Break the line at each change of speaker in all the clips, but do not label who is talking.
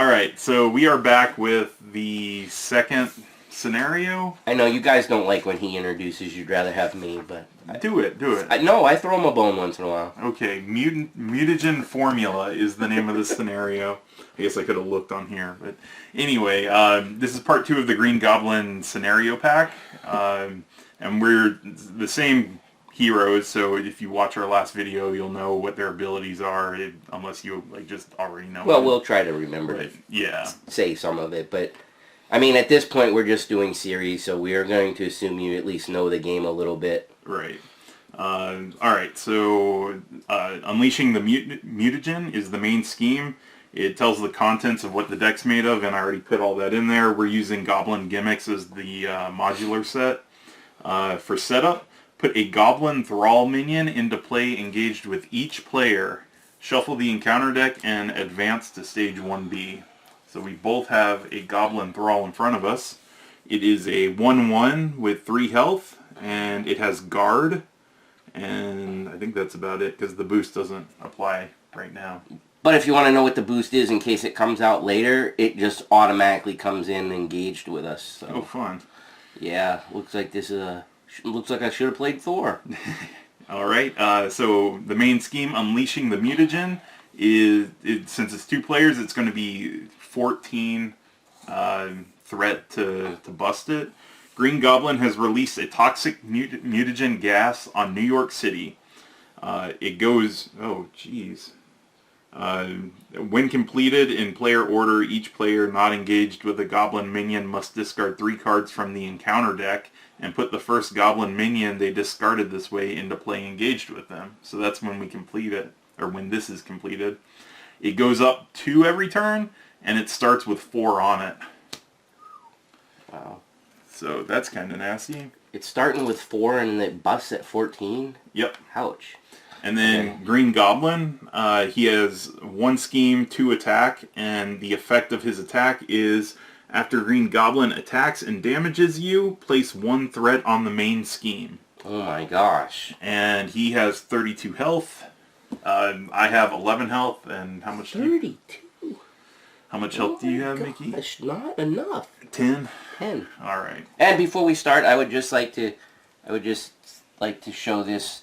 Alright, so we are back with the second scenario.
I know you guys don't like when he introduces. You'd rather have me, but
Do it.
No, I throw him a bone once in a while.
Okay, Mutagen Formula is the name of the scenario. I guess I could have looked on here, but anyway, this is part 2 of the Green Goblin scenario pack, and we're the same heroes. So if you watch our last video, you'll know what their abilities are, unless you just already know.
Well, we'll try to remember
to
say some of it, but I mean, at this point, we're just doing series, so we are going to assume you at least know the game a little bit.
Right. Alright, so Unleashing the Mutagen is the main scheme. It tells the contents of what the deck's made of, and I already put all that in there. We're using Goblin gimmicks as the modular set. For setup, put a Goblin Thrall minion into play engaged with each player. Shuffle the encounter deck and advance to stage 1B. So we both have a Goblin Thrall in front of us. It is a 1/1 with 3 health, and it has Guard. And I think that's about it, because the boost doesn't apply right now.
But if you want to know what the boost is in case it comes out later, it just automatically comes in engaged with us. So.
Oh, fun.
Yeah, looks like looks like I should have played Thor.
Alright, so the main scheme, Unleashing the Mutagen, since it's 2 players, it's going to be 14 threat to bust it. Green Goblin has released a toxic mutagen gas on New York City. It goes... Oh, jeez. When completed in player order, each player not engaged with a Goblin minion must discard 3 cards from the encounter deck and put the first Goblin minion they discarded this way into play engaged with them. So that's when we complete it, or when this is completed. It goes up 2 every turn, and it starts with 4 on it.
Wow.
So that's kind of nasty.
It's starting with 4 and it busts at 14?
Yep.
Ouch.
And then Green Goblin, he has 1 scheme, 2 attack, and the effect of his attack is after Green Goblin attacks and damages you, place 1 threat on the main scheme.
Oh my gosh.
And he has 32 health. I have 11 health, and how much
32?
How much health do you have, Mickey?
That's not enough.
10?
10.
Alright.
And before we start, I would just like to show this.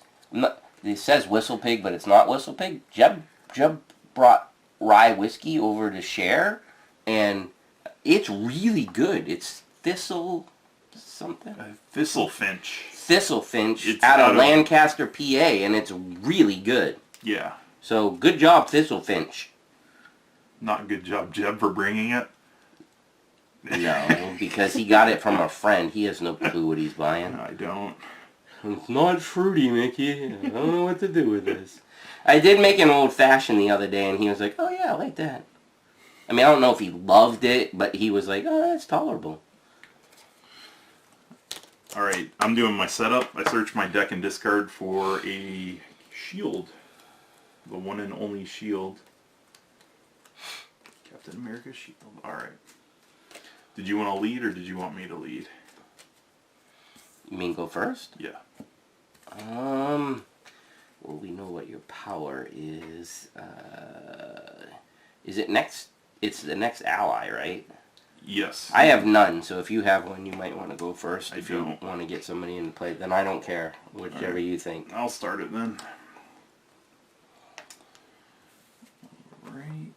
It says Whistle Pig, but it's not Whistle Pig. Jeb brought rye whiskey over to share, and it's really good. It's Thistle something?
Thistlefinch.
Thistlefinch
It's
out of Lancaster, PA, and it's really good.
Yeah.
So, good job, Thistlefinch.
Not good job, Jeb, for bringing it.
No, because he got it from a friend. He has no clue what he's buying.
I don't.
It's not fruity, Mickey. I don't know what to do with this. I did make an old-fashioned the other day, and he was like, oh yeah, I like that. I mean, I don't know if he loved it, but he was like, oh, that's tolerable.
Alright, I'm doing my setup. I search my deck and discard for a shield. The one and only shield. Captain America shield. Alright. Did you want to lead, or did you want me to lead?
You mean go first?
Yeah.
Well, we know what your power is. Is it next? It's the next ally, right?
Yes.
I have none, so if you have one, you might want to go first.
I
if
don't.
you want to get somebody in play, then I don't care. Whichever you think.
I'll start it then. Alright.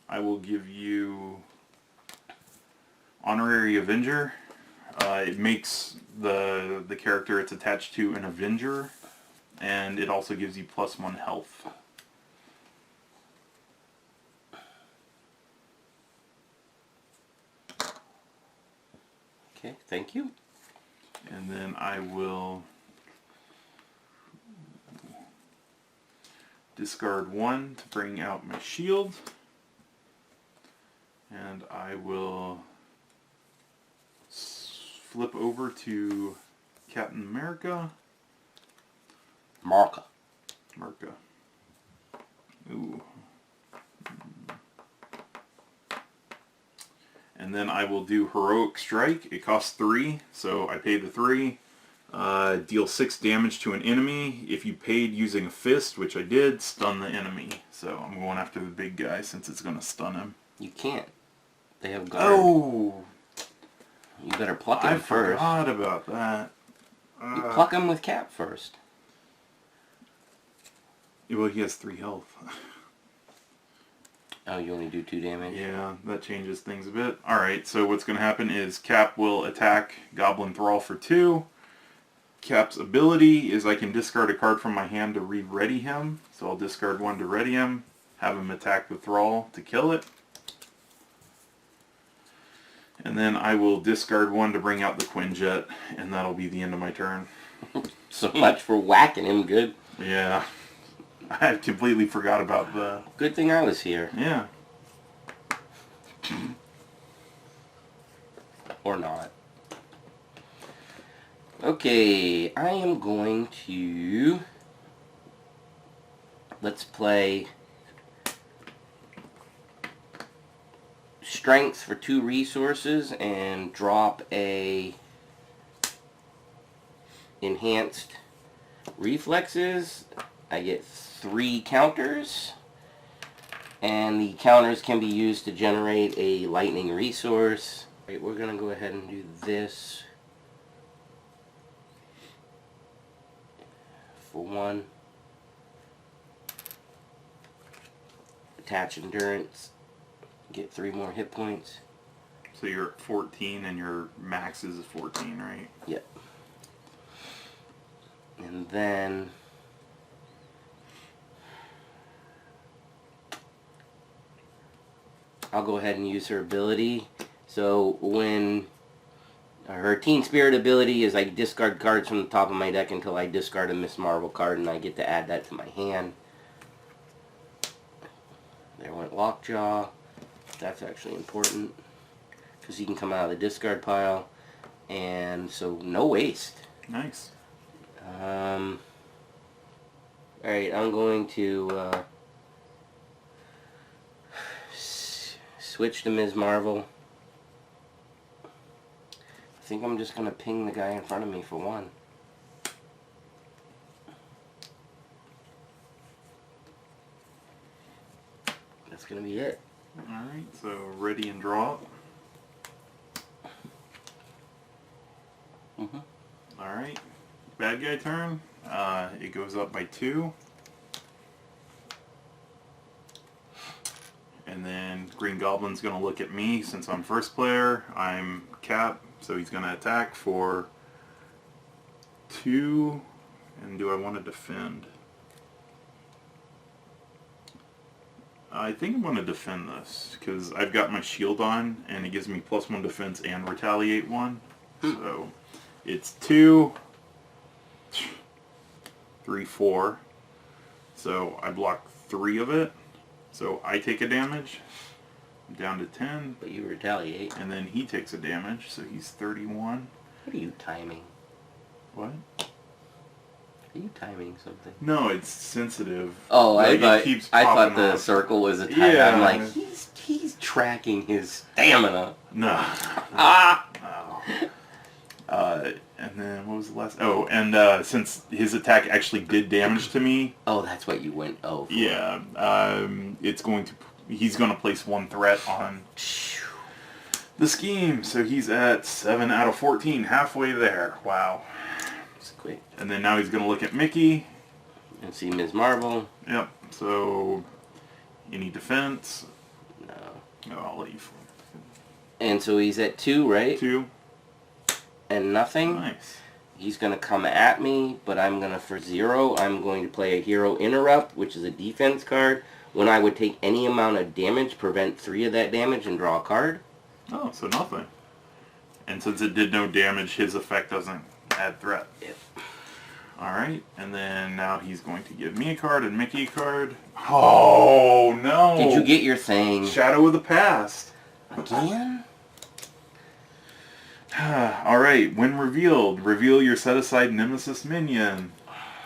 I will give you Honorary Avenger. It makes the character it's attached to an Avenger, and it also gives you +1 health.
Okay, thank you.
And then I will discard 1 to bring out my shield. And I will flip over to Captain America.
Marka.
Ooh. And then I will do Heroic Strike. It costs 3, so I pay the 3. Deal 6 damage to an enemy. If you paid using a fist, which I did, stun the enemy. So I'm going after the big guy since it's going to stun him.
You can't. They have guard.
Oh!
You better pluck him first.
I forgot about that.
You pluck him with Cap first.
Well, he has 3 health.
Oh, you only do 2 damage?
Yeah, that changes things a bit. Alright, so what's going to happen is Cap will attack Goblin Thrall for 2. Cap's ability is I can discard a card from my hand to re-ready him. So I'll discard 1 to ready him, have him attack the Thrall to kill it. And then I will discard 1 to bring out the Quinjet, and that'll be the end of my turn.
So much for whacking him good.
Yeah. I completely forgot about the...
Good thing I was here.
Yeah.
Or not. Okay, I am going to... Let's play... Strength for 2 resources and drop a... Enhanced Reflexes. I get 3 counters, and the counters can be used to generate a lightning resource. Right, we're going to go ahead and do this for 1. Attach endurance, get 3 more hit points.
So you're at 14 and your max is 14, right?
Yep. And then I'll go ahead and use her ability. So when her Teen Spirit ability is I discard cards from the top of my deck until I discard a Miss Marvel card, and I get to add that to my hand. There went Lockjaw. That's actually important because he can come out of the discard pile, and so no waste.
Nice.
Alright, I'm going to switch to Ms. Marvel. I think I'm just going to ping the guy in front of me for 1. That's going to be it.
Alright, so ready and draw. Alright, bad guy turn. It goes up by 2. And then Green Goblin's going to look at me since I'm first player. I'm Cap, so he's going to attack for 2. And do I want to defend? I think I'm going to defend this because I've got my shield on and it gives me +1 defense and retaliate 1. So it's 2, 3, 4. So I block 3 of it. So I take a damage. I'm down to 10.
But you retaliate.
And then he takes a damage, so he's 31.
What are you timing?
What?
Are you timing something?
No, it's sensitive.
Oh,
Like,
I thought the
up.
circle was a timer.
Yeah.
I'm like, he's tracking his stamina.
No.
Ah!
And then what was the last? Oh, and since his attack actually did damage to me.
Oh, that's what you went. Oh. For.
Yeah. It's going to. He's going to place 1 threat on the scheme, so he's at 7 out of 14, halfway there. Wow.
It's quick.
And then now he's going to look at Mickey.
And see Ms. Marvel.
Yep. So, any defense?
No.
No, I'll let you.
And so he's at 2, right?
2.
And nothing.
Nice.
He's going to come at me, but I'm going to, for 0, I'm going to play a Hero Interrupt, which is a defense card. When I would take any amount of damage, prevent 3 of that damage, and draw a card.
Oh, so nothing. And since it did no damage, his effect doesn't add threat.
Yep.
Alright, and then now he's going to give me a card and Mickey a card. Oh, no!
Did you get your thing?
Shadow of the Past.
Again?
Alright, when revealed, reveal your set-aside Nemesis minion.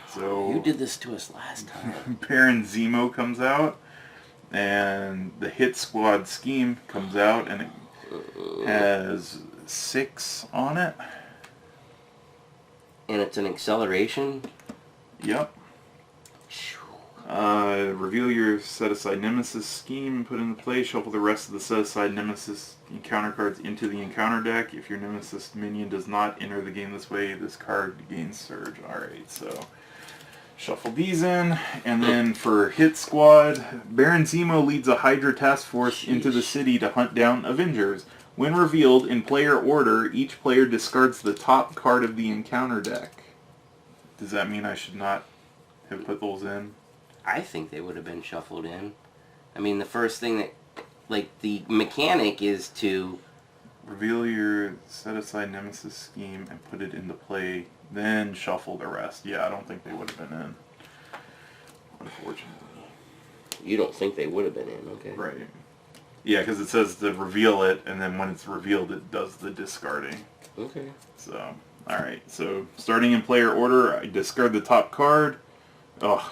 So
You did this to us last time.
Baron Zemo comes out, and the Hit Squad scheme comes out, and it has 6 on it.
And it's an acceleration.
Yep. Reveal your set-aside Nemesis scheme and put into play. Shuffle the rest of the set-aside Nemesis encounter cards into the encounter deck. If your Nemesis minion does not enter the game this way, this card gains Surge. Alright, so shuffle these in. And then for Hit Squad, Baron Zemo leads a Hydra task force into the city to hunt down Avengers. When revealed in player order, each player discards the top card of the encounter deck. Does that mean I should not have put those in?
I think they would have been shuffled in. I mean, the first thing that, like, the mechanic is to...
Reveal your set-aside Nemesis scheme and put it into play, then shuffle the rest. Yeah, I don't think they would have been in. Unfortunately.
You don't think they would have been in, okay.
Right. Yeah, because it says to reveal it, and then when it's revealed, it does the discarding.
Okay.
So, alright. So, starting in player order, I discard the top card. Ugh.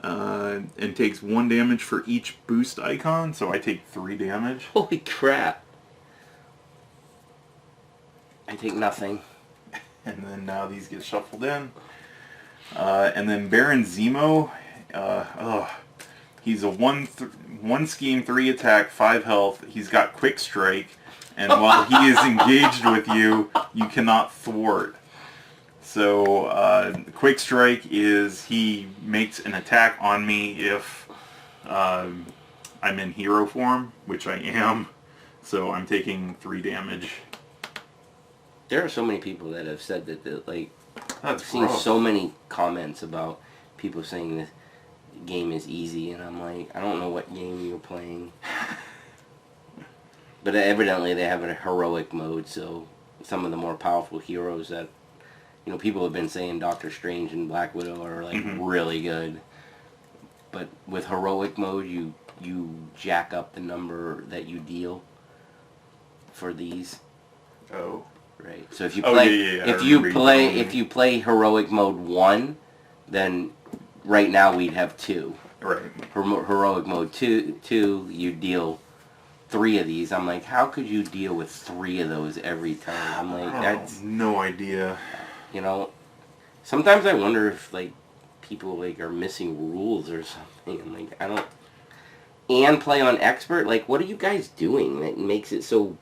And takes 1 damage for each boost icon, so I take 3 damage.
Holy crap. I take nothing.
And then now these get shuffled in. And then Baron Zemo, he's a 1 scheme, 3 attack, 5 health. He's got quick strike, and while he is engaged with you, you cannot thwart. So, quick strike is he makes an attack on me if I'm in hero form, which I am. So I'm taking 3 damage.
There are so many people that have said that, like,
That's
I've seen
rough.
so many comments about people saying the game is easy, and I'm like, I don't know what game you're playing. But evidently they have a heroic mode, so some of the more powerful heroes that, you know, people have been saying Doctor Strange and Black Widow are, like, really good. But with heroic mode, you jack up the number that you deal for these.
Oh.
Right. So if you play,
yeah.
if you play heroic mode 1, then right now we'd have 2.
Right.
Heroic mode 2, you deal 3 of these. I'm like, how could you deal with 3 of those every time? I'm like, that's
no idea.
You know, sometimes I wonder if, like, people, like, are missing rules or something. I'm like, I don't. And play on expert. Like, what are you guys doing that makes it so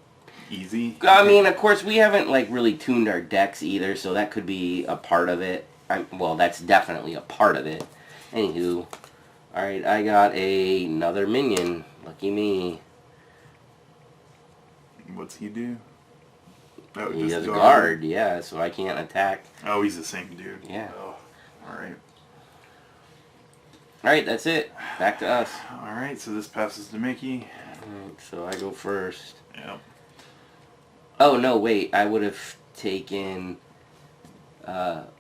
Easy.
I mean, of course, we haven't, like, really tuned our decks either, so that could be a part of it. Well, that's definitely a part of it. Anywho, alright, I got another minion. Lucky me.
What's he do? Oh,
He
just
does guard, yeah, so I can't attack.
Oh, he's the same dude.
Yeah.
Oh, alright.
Alright, that's it. Back to us.
Alright, so this passes to Mickey.
Alright, so I go first.
Yep.
Oh, no, wait. I would have taken...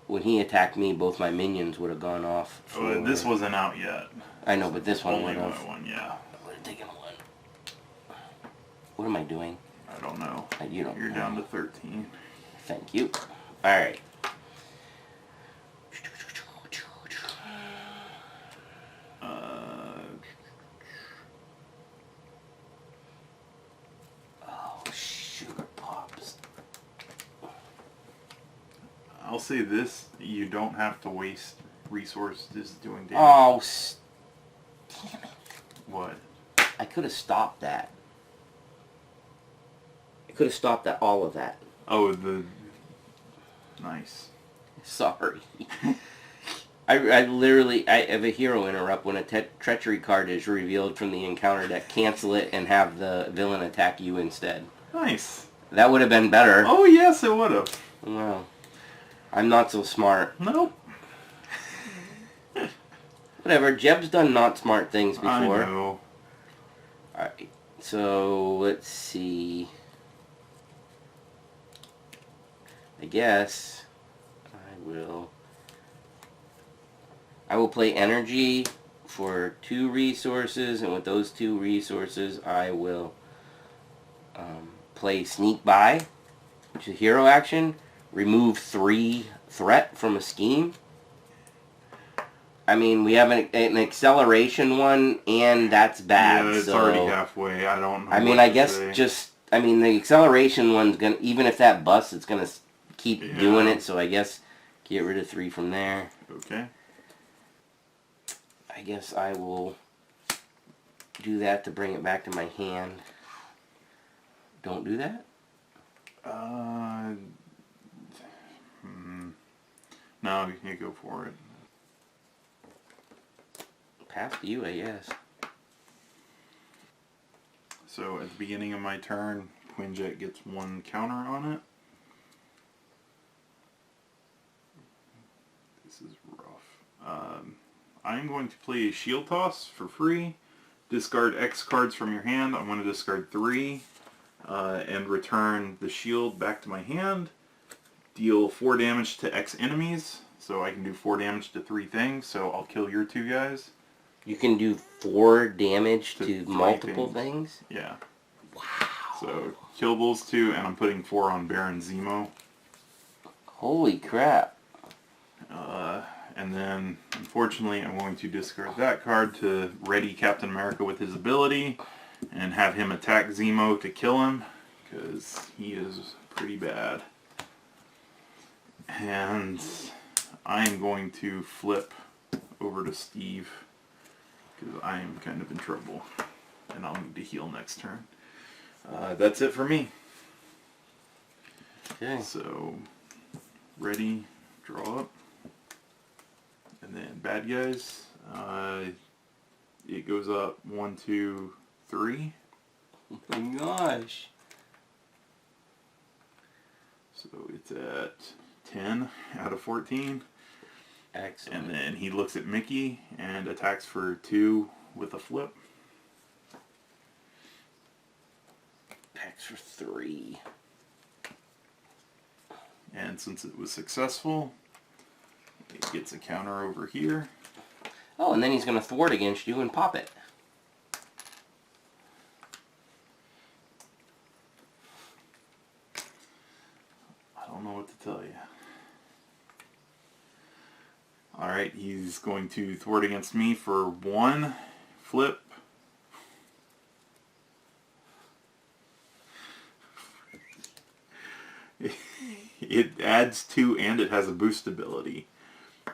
when he attacked me, both my minions would have gone off.
Oh, this wasn't out yet.
I know, but this one
Only
would have.
one, yeah.
I would have taken 1. What am I doing?
I don't know.
You don't
You're
know.
down to 13.
Thank you. Alright. Oh, sugar pops.
I'll say this, you don't have to waste resources doing damage.
Oh, damn it.
What?
I could have stopped that. I could have stopped that, all of that.
Oh, Nice.
Sorry. I literally have a hero interrupt when a treachery card is revealed from the encounter deck. Cancel it and have the villain attack you instead.
Nice.
That would have been better.
Oh, yes, it would have.
Well, I'm not so smart.
Nope.
Whatever, Jeb's done not smart things before.
I know.
Alright, so let's see. I guess I will play energy for 2 resources, and with those 2 resources I will play sneak by, which is hero action, remove 3 threat from a scheme. I mean, we have an acceleration one, and that's bad.
Yeah, it's
so,
already halfway. I don't know.
I mean,
what
I
to
guess
say.
the acceleration one's gonna, even if that busts, it's gonna keep doing it. So I guess Get rid of 3 from there.
Okay.
I guess I will do that to bring it back to my hand. Don't do that?
No, you go for it.
Pass to you, I guess.
So at the beginning of my turn, Quinjet gets 1 counter on it. This is rough. I'm going to play a Shield Toss for free. Discard X cards from your hand. I'm going to discard 3 and return the shield back to my hand. Deal 4 damage to X enemies. So I can do 4 damage to 3 things. So I'll kill your 2 guys.
You can do 4 damage to
3
multiple things?
Yeah.
Wow.
So kill those 2, and I'm putting 4 on Baron Zemo.
Holy crap.
And then, unfortunately, I'm going to discard that card to ready Captain America with his ability and have him attack Zemo to kill him, because he is pretty bad. And I'm going to flip over to Steve, because I am kind of in trouble, and I'll need to heal next turn. That's it for me.
Okay.
So, ready, draw up. And then bad guys, it goes up 1, 2, 3.
Oh my gosh.
So it's at 10 out of 14.
Excellent.
And then he looks at Mickey and attacks for 2 with a flip.
Attacks for 3.
And since it was successful, it gets a counter over here.
Oh, and then he's going to thwart against you and pop it.
I don't know what to tell you. Alright, he's going to thwart against me for 1 flip. It adds 2 and it has a boost ability.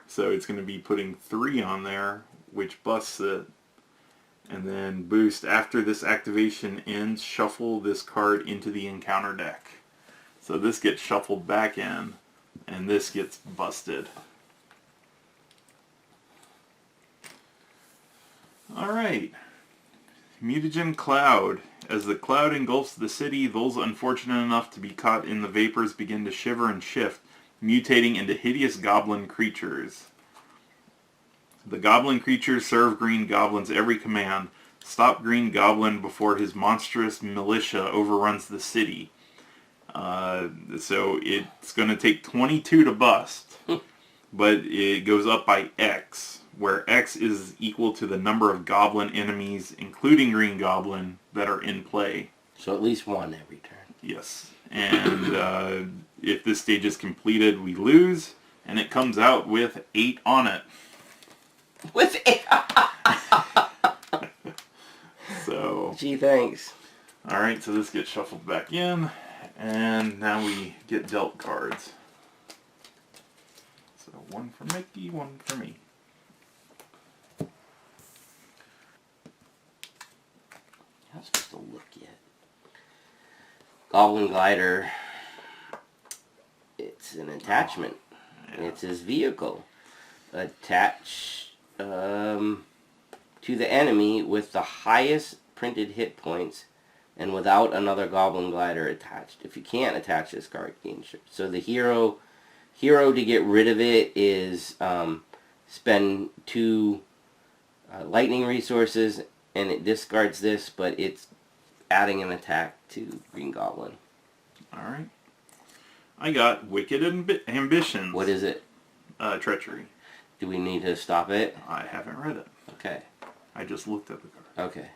So it's going to be putting 3 on there, which busts it. And then boost, after this activation ends, shuffle this card into the encounter deck. So this gets shuffled back in, and this gets busted. Alright. Mutagen Cloud. As the cloud engulfs the city, those unfortunate enough to be caught in the vapors begin to shiver and shift, mutating into hideous goblin creatures. The goblin creatures serve Green Goblin's every command. Stop Green Goblin before his monstrous militia overruns the city. So it's going to take 22 to bust, but it goes up by X, where X is equal to the number of goblin enemies, including Green Goblin, that are in play.
So at least 1 every turn.
Yes. And if this stage is completed, we lose, and it comes out with 8 on it.
With 8?
So,
Gee, thanks.
alright, so this gets shuffled back in, and now we get dealt cards. So 1 for Mickey, 1 for me.
I'm supposed to look yet. Goblin Glider. It's an attachment.
Yeah.
It's his vehicle. Attach to the enemy with the highest printed hit points and without another Goblin Glider attached. If you can't attach this card, gain shift. So the hero to get rid of it is spend 2 lightning resources, and it discards this, but it's adding an attack to Green Goblin.
Alright. I got Wicked Ambitions.
What is it?
Treachery.
Do we need to stop it?
I haven't read it.
Okay.
I just looked at the card.
Okay.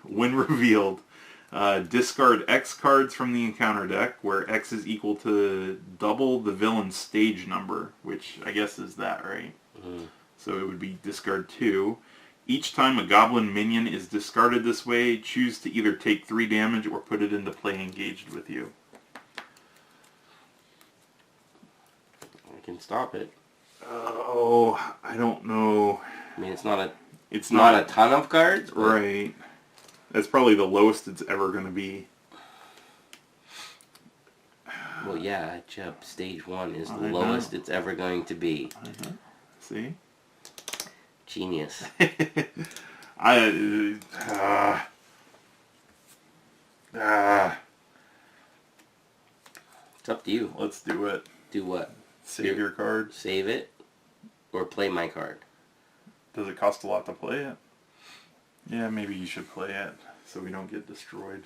When revealed, discard X cards from the encounter deck, where X is equal to double the villain's stage number, which I guess is that, right?
Mm.
So it would be discard 2. Each time a goblin minion is discarded this way, choose to either take 3 damage or put it into play engaged with you.
can stop it.
Oh, I don't know.
I mean, it's not a
not
ton of cards, but
right. That's probably the lowest it's ever going to be.
well, yeah, stage 1 is the
I
lowest
know.
it's ever going to be.
See?
Genius.
I
It's up to you.
let's do it.
Do what?
Save your card.
Save it, or play my card.
Does it cost a lot to play it? Yeah, maybe you should play it so we don't get destroyed.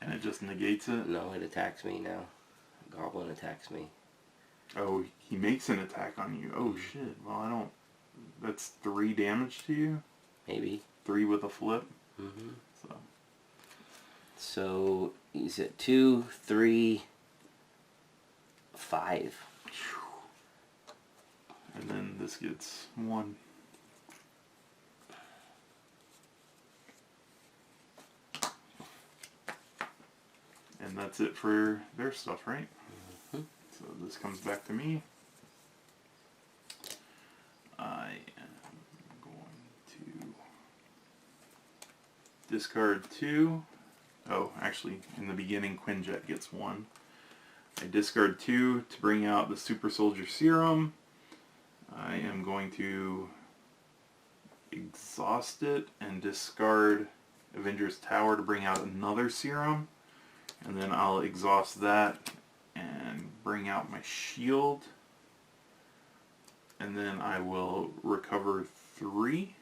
And it just negates it?
No, it attacks me now. Goblin attacks me.
Oh, he makes an attack on you. Oh shit. Well, I don't... That's 3 damage to you?
Maybe.
3 with a flip?
Mm-hmm.
So...
So, he's at 2, 3, 5.
And then this gets 1. And that's it for their stuff, right?
Mm-hmm.
So this comes back to me. I am going to discard 2. Oh, actually, in the beginning, Quinjet gets 1. I discard 2 to bring out the Super Soldier Serum. I am going to exhaust it and discard Avengers Tower to bring out another serum. And then I'll exhaust that and bring out my shield. And then I will recover 3.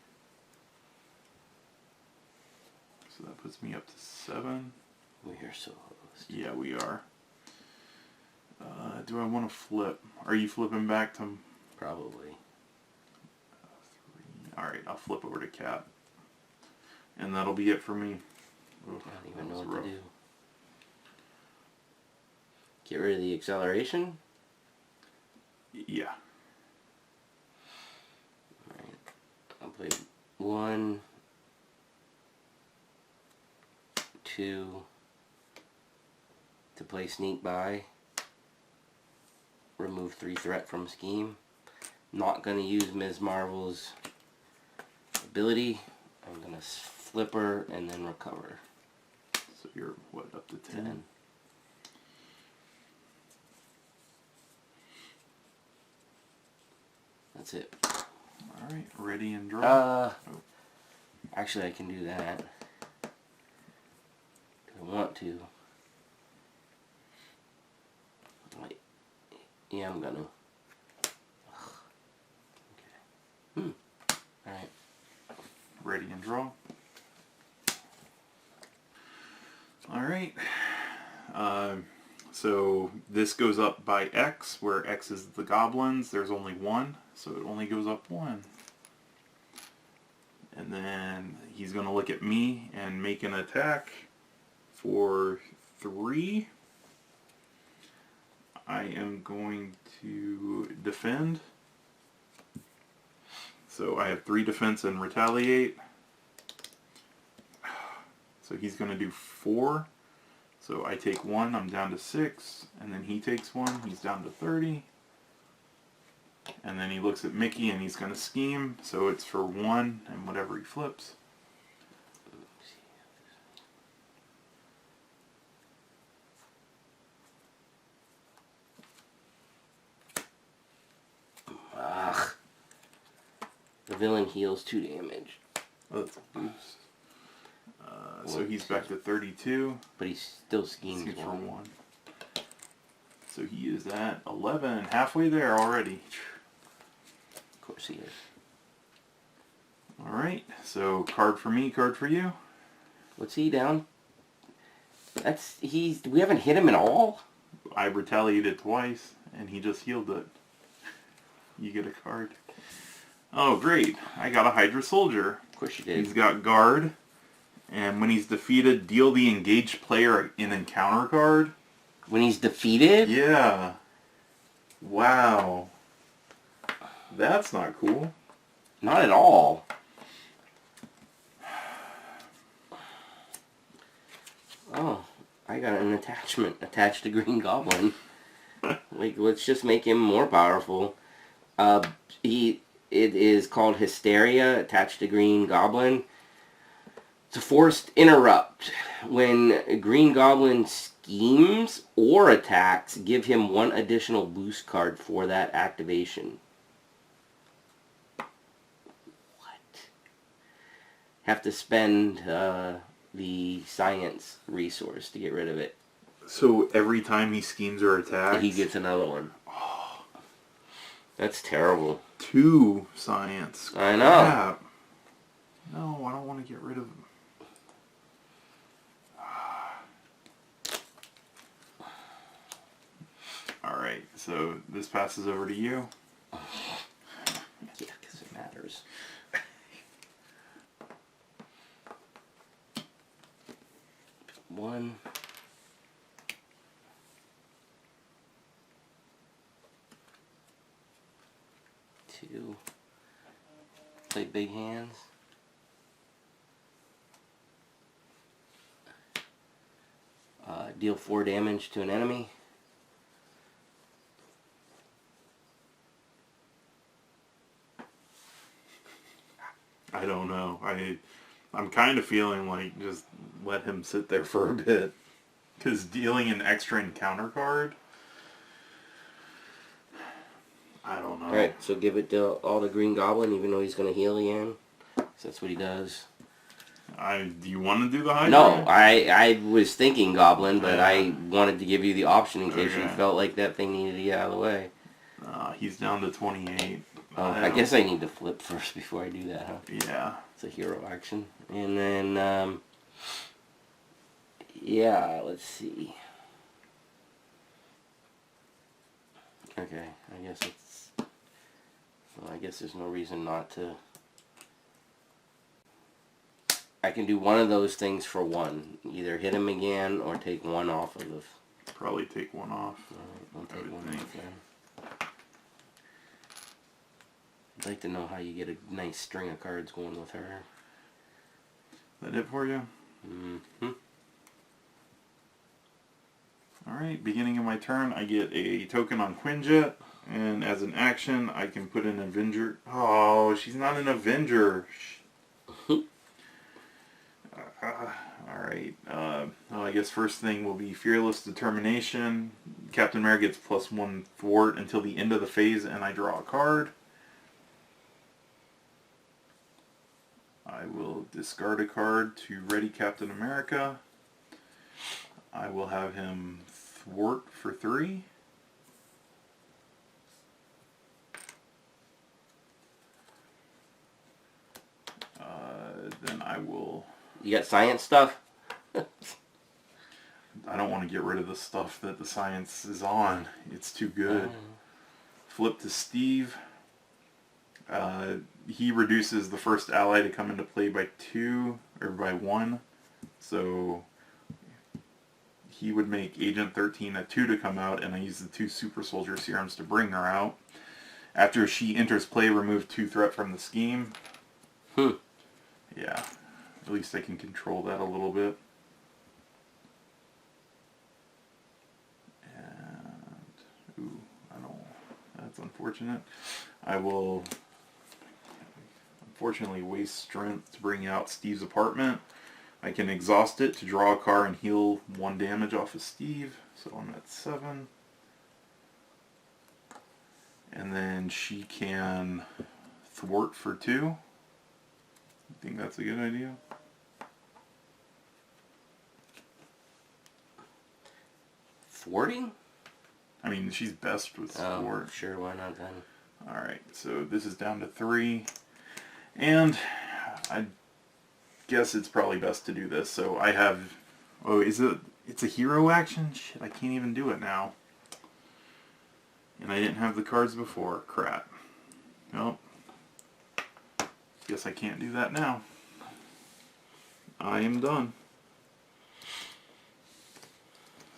So that puts me up to 7.
We are so close.
Yeah, we are. Do I want to flip? Are you flipping back to...
Probably.
3. Alright, I'll flip over to Cap. And that'll be it for me. Oof,
I don't even
that
know
was
what
rough.
to do. Get rid of the acceleration.
Yeah.
Alright. I'll play 1, 2 to play sneak by. Remove 3 threat from scheme. Not gonna use Ms. Marvel's ability. I'm gonna flip her and then recover.
So you're, what, up to 10?
That's it.
Alright, ready and draw.
Actually I can do that. If I want to. Like, yeah, I'm gonna. Okay. Alright.
Ready and draw. Alright. So this goes up by X, where X is the goblins. There's only 1, so it only goes up 1. And then he's going to look at me and make an attack for 3. I am going to defend. So I have 3 defense and retaliate. So he's going to do 4. So I take 1, I'm down to 6. And then he takes 1, he's down to 30. And then he looks at Mickey and he's going to scheme. So it's for 1 and whatever he flips.
Ugh. The villain heals 2 damage.
Oh, that's a boost. So he's back to 32.
But he still schemes
Schemes for
1.
1. So he is at 11. Halfway there already.
Of course he is.
Alright, so card for me, card for you.
What's he down? We haven't hit him at all?
I retaliated twice, and he just healed it. You get a card. Oh, great. I got a Hydra Soldier.
Of course you did.
He's got Guard, and when he's defeated, deal the engaged player an encounter card.
When he's defeated?
Yeah. Wow. That's not cool.
Not at all. Oh, I got an attachment attached to Green Goblin. Like, let's just make him more powerful. It is called Hysteria, attached to Green Goblin. It's a forced interrupt. When Green Goblin schemes or attacks, give him one additional boost card for that activation. What? Have to spend the science resource to get rid of it.
So every time he schemes or attacks,
He gets another one.
Oh,
That's terrible.
2 science.
I know.
Crap. No, I don't want to get rid of him. Alright, so this passes over to you.
Yeah, because it matters. One. Two. Play big hands. Deal 4 damage to an enemy.
I don't know. I'm kind of feeling like just let him sit there for a bit. Because dealing an extra encounter card, I don't know.
Alright, so give it to all the Green Goblin, even though he's going to heal again. 'Cause that's what he does.
Do you want to do the Hydra?
No, I was thinking Goblin, but I wanted to give you the option in case you
Okay.
felt like that thing needed to get out of the way.
He's down to 28.
Oh, I guess I need to flip first before I do that, huh?
Yeah.
It's a hero action. And then, yeah, let's see. Okay, I guess it's... Well, I guess there's no reason not to... I can do one of those things for one. Either hit him again or take one off of the...
Probably take one off.
I'll
I
take
would
one
think.
off then. I'd like to know how you get a nice string of cards going with her.
That it for you?
Mm-hmm.
Alright, beginning of my turn, I get a token on Quinjet, and as an action, I can put an Avenger. Oh, she's not an Avenger. Alright, well, I guess first thing will be Fearless Determination. Captain America gets +1 thwart until the end of the phase, and I draw a card. I will discard a card to ready Captain America. I will have him thwart for 3. Then I will...
You got science stuff?
I don't want to get rid of the stuff that the science is on. It's too good. Flip to Steve. He reduces the first ally to come into play by 2, or by 1. So he would make Agent 13 a 2 to come out, and I use the 2 Super Soldier Serums to bring her out. After she enters play, remove 2 threat from the scheme. Yeah, at least I can control that a little bit. And, ooh, I don't, that's unfortunate. I will unfortunately waste strength to bring out Steve's apartment. I can exhaust it to draw a card and heal 1 damage off of Steve, so I'm at 7. And then she can thwart for 2. I think that's a good idea.
Thwarting?
I mean, she's best with thwart.
Sure, why not then?
Alright, so this is down to 3. And I guess it's probably best to do this. So I have... Oh, it's a hero action? Shit, I can't even do it now. And I didn't have the cards before. Crap. Nope. Guess I can't do that now. I am done.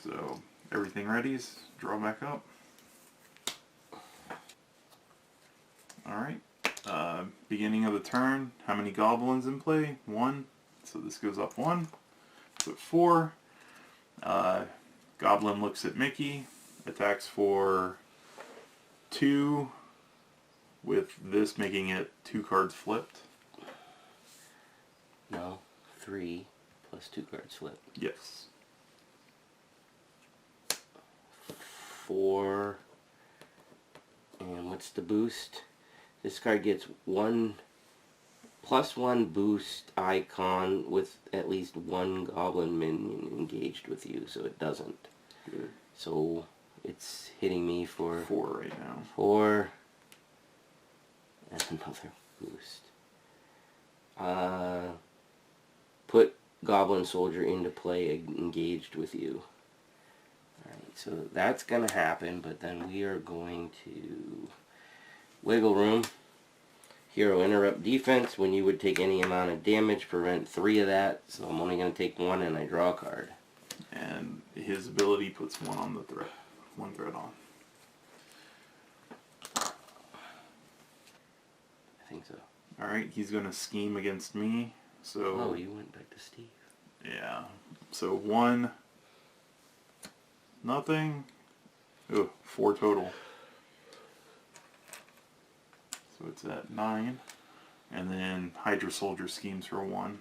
So, everything ready? Draw back up. Alright. Beginning of the turn. How many goblins in play? 1. So this goes up 1. Put 4. Goblin looks at Mickey, attacks for 2, with this making it 2 cards flipped.
No, 3 plus 2 cards flipped.
Yes.
4. And what's the boost? This card gets 1 +1 boost icon with at least 1 goblin minion engaged with you, so it doesn't.
Good.
So it's hitting me for
4 right now.
4. And another boost. Put Goblin Soldier into play engaged with you. Alright, so that's going to happen, but then we are going to Wiggle Room. Hero Interrupt Defense. When you would take any amount of damage, prevent 3 of that. So I'm only going to take 1 and I draw a card.
And his ability puts 1 on the threat. 1 threat on.
I think so.
Alright, he's going to scheme against me. So
Oh, you went back to Steve.
yeah. So 1, nothing. Oh, 4 total. So it's at 9. And then Hydra Soldier schemes for 1.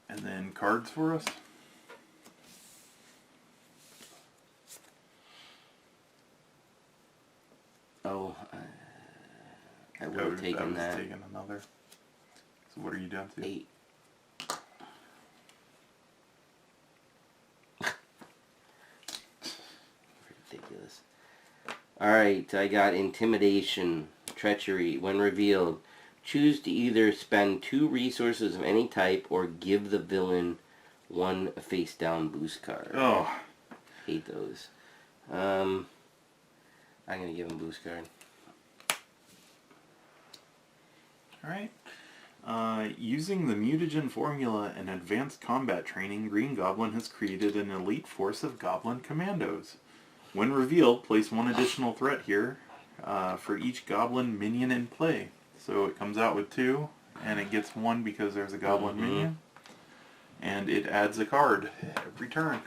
And then cards for us.
Oh, I would have taken that.
Taken another. So what are you down to?
8. Ridiculous. Alright, I got Intimidation, Treachery. When revealed, choose to either spend 2 resources of any type or give the villain 1 face-down boost card.
Oh.
Hate those. I'm going to give him boost card.
Alright. Using the Mutagen formula and advanced combat training, Green Goblin has created an elite force of Goblin commandos. When revealed, place 1 additional threat here for each Goblin minion in play. So it comes out with 2, and it gets 1 because there's a Goblin minion. And it adds a card every turn.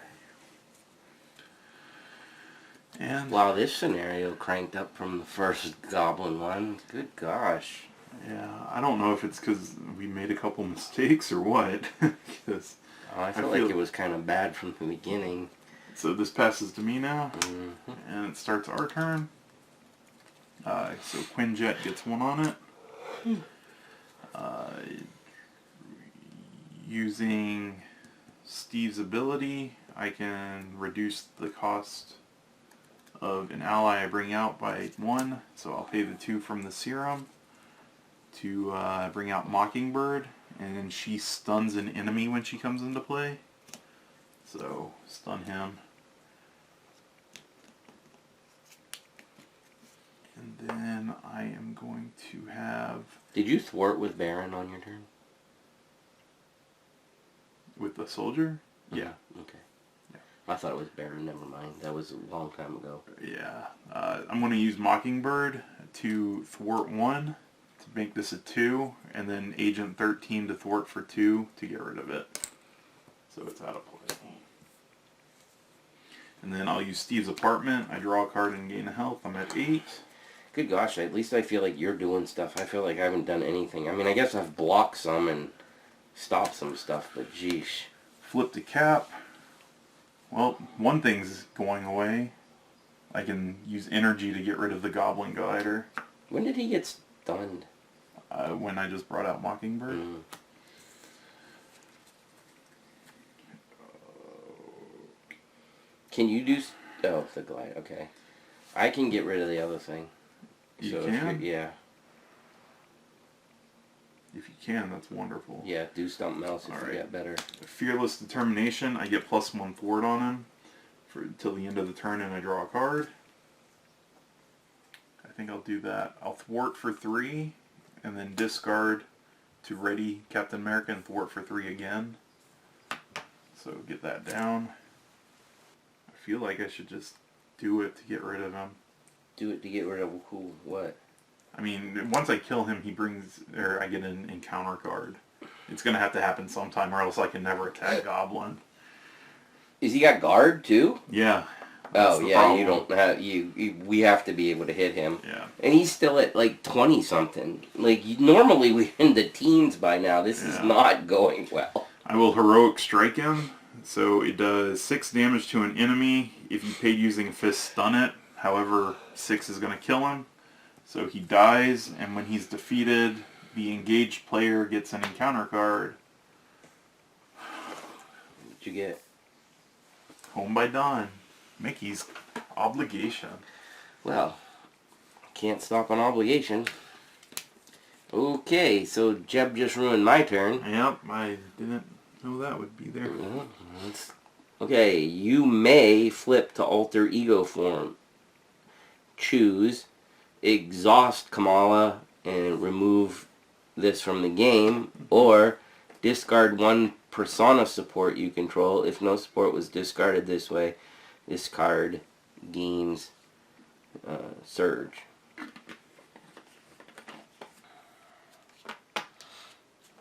And
wow, this scenario cranked up from the first Goblin one. Good gosh.
yeah, I don't know if it's because we made a couple mistakes or what. Because
I feel like it was kind of bad from the beginning.
So this passes to me now, and it starts our turn. So Quinjet gets 1 on it. Using Steve's ability, I can reduce the cost of an ally I bring out by 1. So I'll pay the 2 from the serum to bring out Mockingbird, and then she stuns an enemy when she comes into play. So stun him. And then I am going to have...
Did you thwart with Baron on your turn?
With the soldier? Yeah.
Okay. Yeah. I thought it was Baron, never mind. That was a long time ago.
Yeah. I'm going to use Mockingbird to thwart 1 to make this a 2, and then Agent 13 to thwart for 2 to get rid of it. So it's out of play. And then I'll use Steve's Apartment. I draw a card and gain a health. I'm at 8.
Good gosh, at least I feel like you're doing stuff. I feel like I haven't done anything. I mean, I guess I've blocked some and stopped some stuff, but geesh.
Flip the cap. Well, one thing's going away. I can use energy to get rid of the Goblin Glider.
When did he get stunned?
When I just brought out Mockingbird.
Can you do... Oh, the glide, okay. I can get rid of the other thing.
You
so
can?
Yeah.
If you can, that's wonderful.
Yeah, do something else if you get better.
Fearless Determination, I get +1 thwart on him for till the end of the turn, and I draw a card. I think I'll do that. I'll thwart for 3, and then discard to ready Captain America and thwart for 3 again. So get that down. I feel like I should just do it to get rid of him.
Do it to get rid of who? What?
I mean, once I kill him, he brings, or I get an encounter card. It's going to have to happen sometime, or else I can never attack Goblin.
Is he got guard too?
Yeah.
Oh
the
yeah,
problem.
you don't have we have to be able to hit him.
Yeah.
And he's still at like 20 something. Like normally we're in the teens by now. This is not going well.
I will heroic strike him. So it does 6 damage to an enemy. If you paid using a fist, stun it. However, 6 is going to kill him. So he dies, and when he's defeated, the engaged player gets an encounter card.
What'd you get?
Home by Dawn. Mickey's obligation.
Well, can't stop an obligation. Okay, so Jeb just ruined my turn.
Yep, I didn't know that would be there.
Okay, you may flip to alter ego form. Choose exhaust Kamala and remove this from the game, or discard one persona support you control. If no support was discarded this way, this card gains Surge.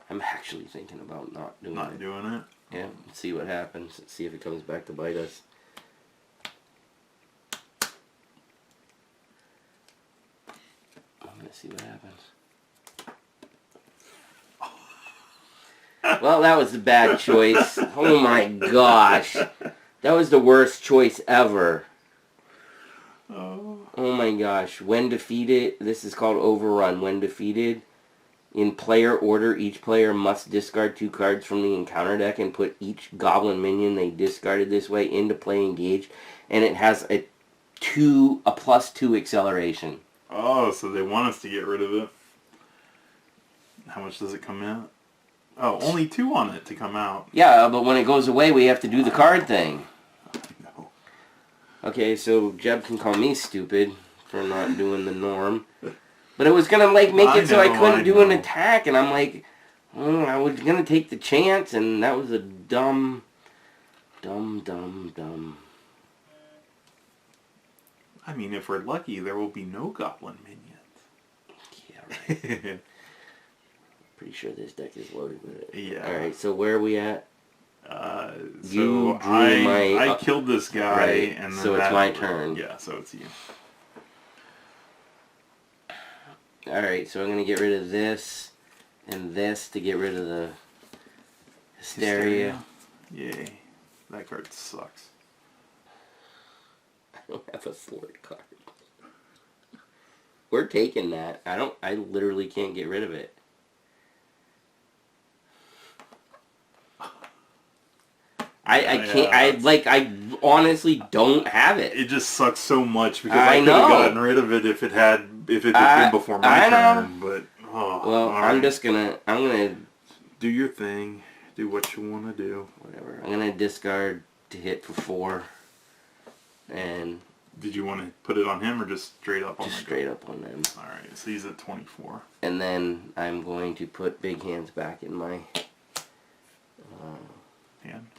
I'm actually thinking about not doing it.
Doing it?
Yeah, see what happens. See if it comes back to bite us. I'm gonna see what happens. Well, that was a bad choice. Oh my gosh. That was the worst choice ever. Oh my gosh. When defeated, this is called Overrun. When defeated, in player order, each player must discard 2 cards from the encounter deck and put each goblin minion they discarded this way into play engaged. And it has a +2 acceleration.
Oh, so they want us to get rid of it. How much does it come out? Oh, only 2 on it to come out.
Yeah, but when it goes away, we have to do the card thing.
No.
Okay, so Jeb can call me stupid for not doing the norm. But it was going to like make it so I couldn't do an attack, and I'm like, I was going to take the chance, and that was a dumb.
I mean, if we're lucky, there will be no goblin minions.
Yeah, right. Pretty sure this deck is loaded with it.
Yeah.
Alright, so where are we at?
So I killed this guy,
right,
and then
so it's my turn.
Yeah, so it's you.
Alright, so I'm going to get rid of this and this to get rid of the hysteria.
Yay. That card sucks.
I don't have a sword card. We're taking that. I literally can't get rid of it. I can't, I honestly don't have it.
It just sucks so much because
I
I could have gotten rid of it if it had been before my turn. But
well, I'm gonna
do your thing. Do what you want to do.
Whatever. I'm gonna discard to hit for 4. And
did you want to put it on him or just straight up on him?
Just straight up on them.
All right. So he's at 24.
And then I'm going to put Big Hands back in my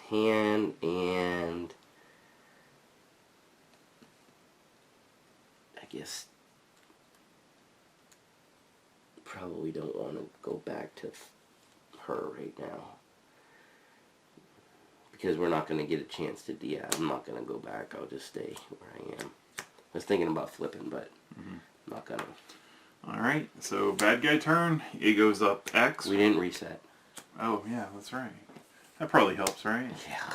hand, and I guess probably don't want to go back to her right now because we're not going to get a chance to. Yeah, I'm not going to go back. I'll just stay where I am. I was thinking about flipping, but I'm not going to.
All right. So bad guy turn. It goes up X.
We didn't reset.
Oh yeah, that's right. That probably helps, right?
Yeah.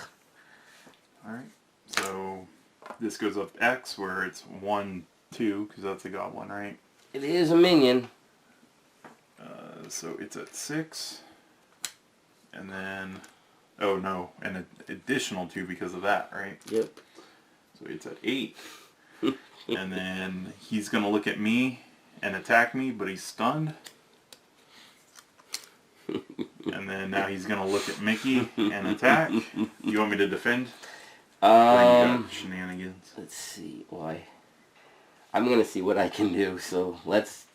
Alright, so this goes up X where it's 1, 2, because that's a goblin, right?
It is a minion.
So it's at 6, and then, oh no, an additional 2 because of that, right?
Yep.
So it's at 8, and then he's going to look at me and attack me, but he's stunned. And then now he's going to look at Mickey and attack. You want me to defend? Shenanigans.
Let's see. Why? I'm gonna see what I can do. So let's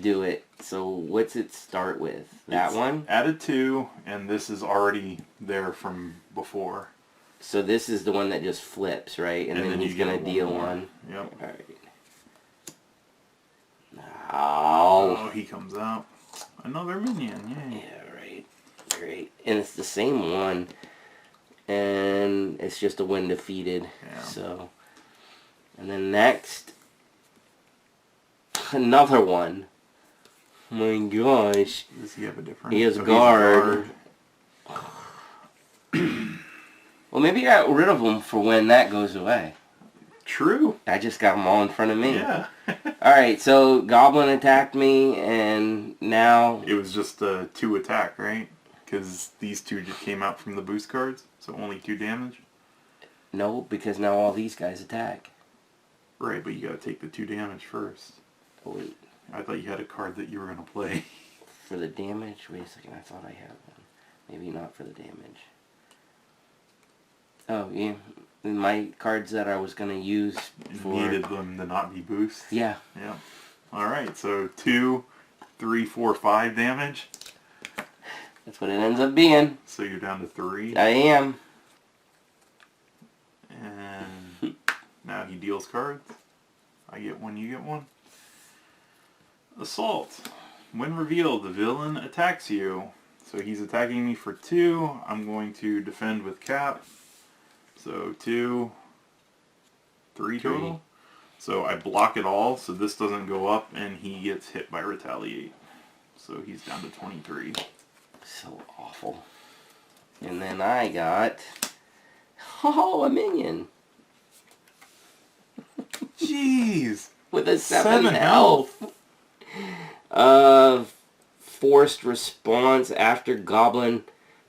do it. So what's it start with? That one?
Added 2, and this is already there from before.
So this is the one that just flips, right? And then he's gonna deal 1.
Yep.
All right.
Oh, he comes out. Another minion. Yay.
Yeah. Right. great. And it's the same one. And it's just a win defeated.
Yeah.
So, and then next, another one. My gosh.
Does he have a different?
He has
oh,
guard. Well, maybe I got rid of them for when that goes away.
True.
I just got them all in front of me.
Yeah.
Alright, so Goblin attacked me, and now...
It was just a 2 attack, right? Because these 2 just came out from the boost cards, so only 2 damage.
No, because now all these guys attack.
Right, but you gotta take the 2 damage first.
Oh, wait.
I thought you had a card that you were gonna play.
For the damage? Wait a second, I thought I had one. Maybe not for the damage. Oh, yeah. My cards that I was going to use for...
You needed them to not be boost?
Yeah.
Yeah. Alright, so 2, 3, 4, 5 damage.
That's what it ends up being.
So you're down to 3.
I am.
And now he deals cards. I get 1, you get 1. Assault. When revealed, the villain attacks you. So he's attacking me for 2. I'm going to defend with Cap. So 2, 3 total. So I block it all, so this doesn't go up, and he gets hit by Retaliate. So he's down to 23.
So awful. And then I got... Oh, a minion.
Jeez!
With a
7
health. Forced response after Goblin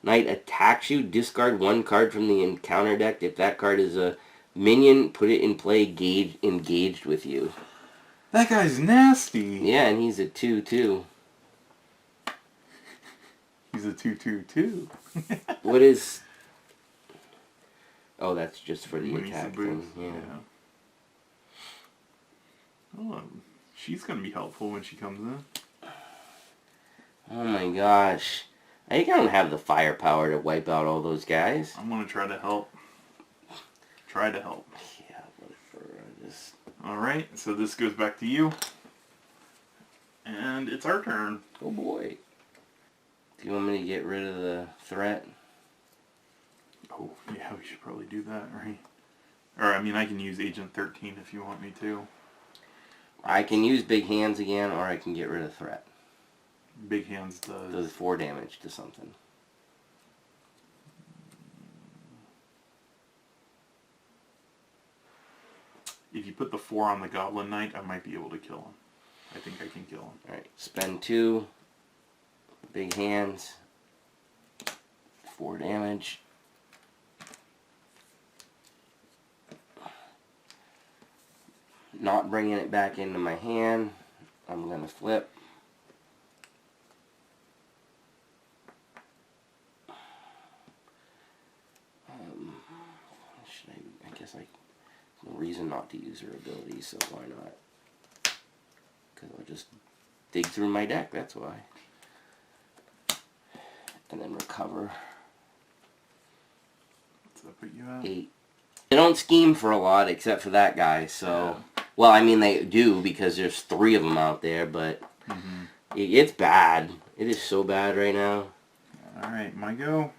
Knight attacks you. Discard 1 card from the encounter deck. If that card is a minion, put it in play engaged with you.
That guy's nasty!
Yeah, and he's a 2/2.
He's a 2/2/2.
What is... Oh, that's just for the
When he's
attack
a boost.
thing. Yeah.
Oh, she's gonna be helpful when she comes in.
Oh my gosh. I don't have the firepower to wipe out all those guys.
I'm gonna try to help. Try to help.
Yeah, whatever. Just...
Alright, so this goes back to you. And it's our turn.
Oh boy. Do you want me to get rid of the threat?
Oh, yeah, we should probably do that, right? Or, I mean, I can use Agent 13 if you want me to.
I can use big hands again, or I can get rid of threat.
Big Hands does...
Does 4 damage to something.
If you put the 4 on the Goblin Knight, I might be able to kill him. I think I can kill him.
Alright, spend 2. Big hands. 4 damage. Not bringing it back into my hand. I'm going to flip. I guess no reason not to use her ability, so why not? Because I'll just dig through my deck, that's why. And then recover.
What's that put you at?
8. They don't scheme for a lot except for that guy, so... Yeah. Well, I mean, they do because there's 3 of them out there, but it's bad. It is so bad right now.
Alright, my go.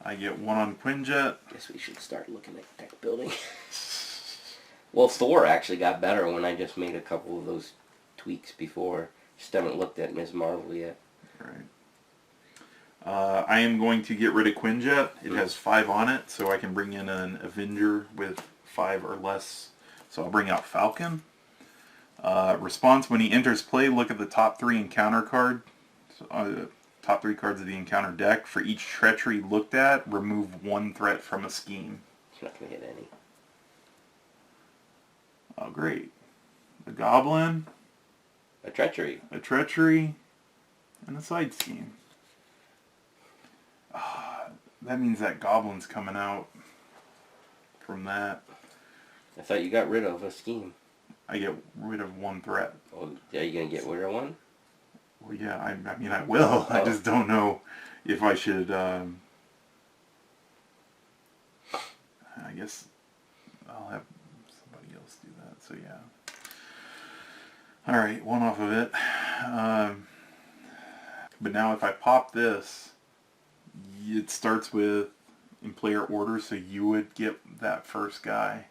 I get 1 on Quinjet.
Guess we should start looking at deck building. Well, Thor actually got better when I just made a couple of those tweaks before. Just haven't looked at Ms. Marvel yet.
Right. I am going to get rid of Quinjet. It has 5 on it, so I can bring in an Avenger with 5 or less. So I'll bring out Falcon. Response: when he enters play, look at the top 3 encounter card. Top 3 cards of the encounter deck. For each treachery looked at, remove 1 threat from a scheme.
You're not going to hit any.
Oh, great. The Goblin.
A treachery.
A treachery. And a side scheme. That means that Goblin's coming out from that.
I thought you got rid of a scheme.
I get rid of 1 threat.
Oh, are you going to get rid of 1?
Well, yeah, I mean, I will. I just don't know if I should, I guess I'll have somebody else do that, so yeah. Alright, 1 off of it. But now if I pop this, it starts with in player order, so you would get that first guy.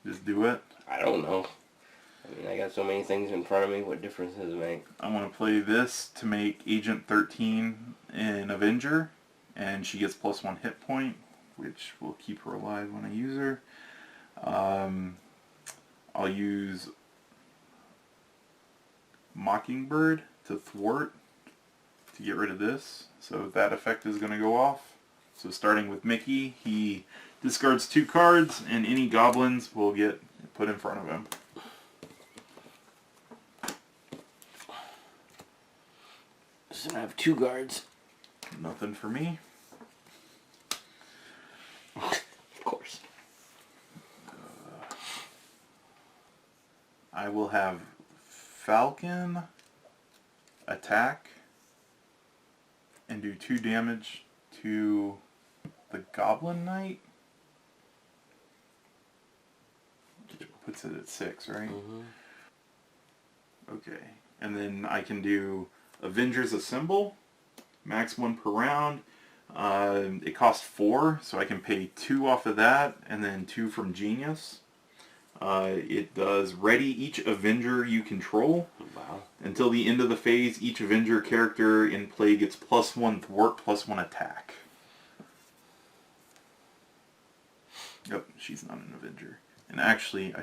Just do it.
I don't know. I mean, I got so many things in front of me. What difference does it make?
I want to play this to make Agent 13 an Avenger, and she gets +1 hit point, which will keep her alive when I use her. I'll use Mockingbird to thwart to get rid of this, so that effect is going to go off. So starting with Mickey, he discards 2 cards, and any goblins will get put in front of him.
So I have 2 guards.
Nothing for me.
Of course.
I will have Falcon attack and do 2 damage to the Goblin Knight, which puts it at 6, right?
Mm-hmm.
Okay, and then I can do Avengers Assemble, max 1 per round. It costs 4, so I can pay 2 off of that, and then 2 from Genius. It does ready each Avenger you control.
Wow.
Until the end of the phase, each Avenger character in play gets +1 thwart, +1 attack. Yep, she's not an Avenger. And actually, I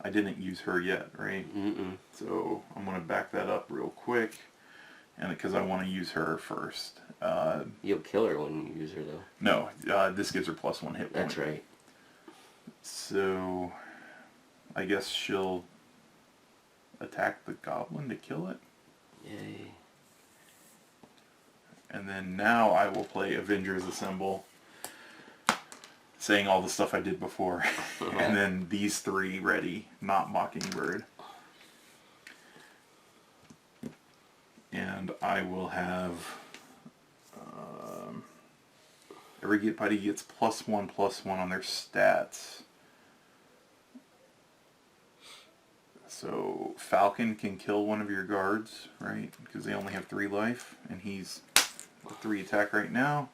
didn't use her yet, right?
Mm-mm.
So I'm going to back that up real quick, and because I want to use her first.
You'll kill her when you use her, though.
No, this gives her +1 hit point.
That's right.
So I guess she'll attack the Goblin to kill it.
Yay.
And then now I will play Avengers Assemble, saying all the stuff I did before. And then these 3 ready, not Mockingbird. And I will have everybody gets +1/+1 on their stats. So Falcon can kill one of your guards, right? Because they only have 3 life, and he's 3 attack right now.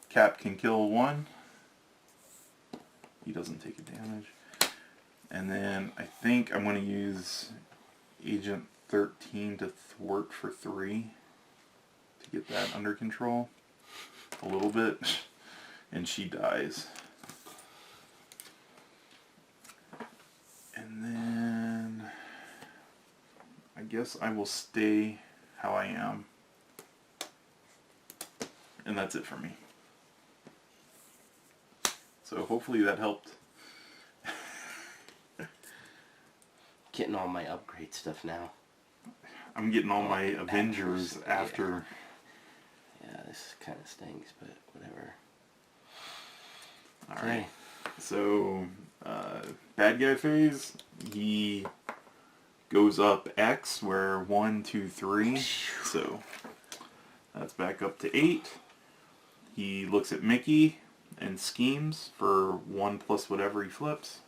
Cap can kill 1. He doesn't take a damage. And then I think I'm going to use Agent 13 to thwart for 3 to get that under control a little bit. And she dies. And then I guess I will stay how I am. And that's it for me. So hopefully that helped.
Getting all my upgrade stuff now.
I'm getting all my Avengers
Yeah.
after.
Yeah, this kind of stinks, but whatever.
Alright. So, bad guy phase, he goes up X, where 1, 2, 3. So, that's back up to 8. He looks at Mickey and schemes for 1 plus whatever he flips.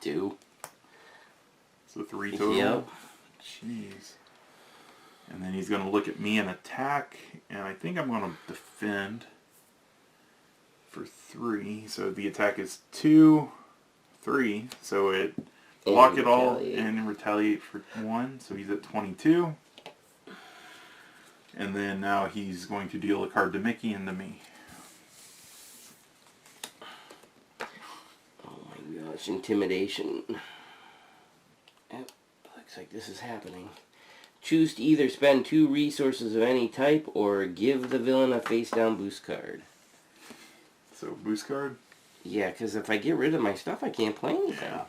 2.
So 3 total.
Yep.
Jeez. And then he's going to look at me and attack, and I think I'm going to defend for 3. So the attack is 2, 3. So it block it all and retaliate for 1. So he's at 22. And then now he's going to deal a card to Mickey and to me.
Oh my gosh, intimidation. Yep, looks like this is happening. Choose to either spend 2 resources of any type or give the villain a face-down boost card.
So boost card?
Yeah, because if I get rid of my stuff, I can't play anything.
Yeah.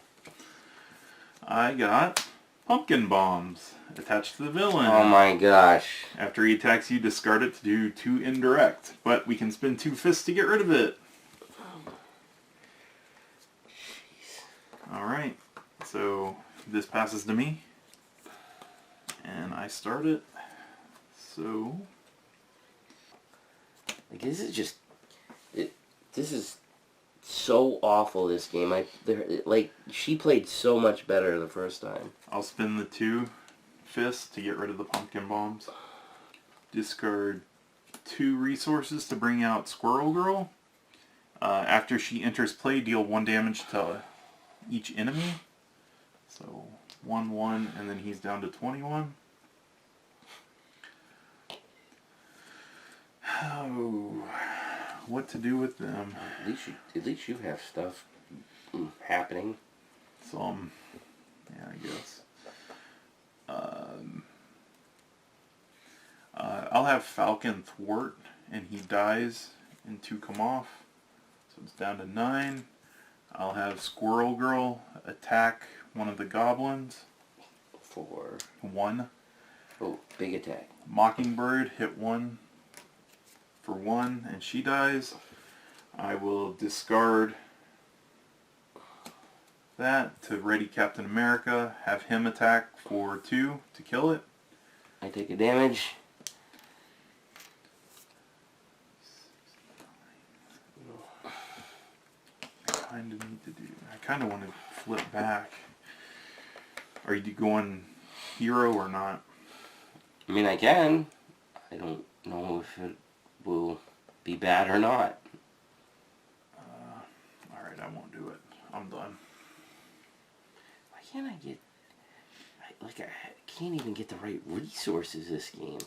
I got Pumpkin Bombs attached to the villain.
Oh my gosh.
After he attacks you, discard it to do 2 indirect. But we can spend 2 fists to get rid of it. Alright. So this passes to me. And I start it. So
Like, this is just... This is so awful this game. She played so much better the first time.
I'll spin the 2 fists to get rid of the pumpkin bombs. Discard 2 resources to bring out Squirrel Girl. After she enters play, deal 1 damage to each enemy. So 1, and then he's down to 21. Oh, what to do with them?
At least you have stuff happening.
Some, yeah, I guess. I'll have Falcon thwart, and he dies, and 2 come off. So it's down to 9. I'll have Squirrel Girl attack one of the goblins.
For
1.
Oh, big attack.
Mockingbird hit 1 for 1, and she dies. I will discard that to ready Captain America, have him attack for 2 to kill it.
I take a damage.
I kind of want to flip back. Are you going hero or not?
I mean, I can. I don't know if it will be bad or not.
Alright, I won't do it. I'm done.
Why can't I get... I can't even get the right resources this game.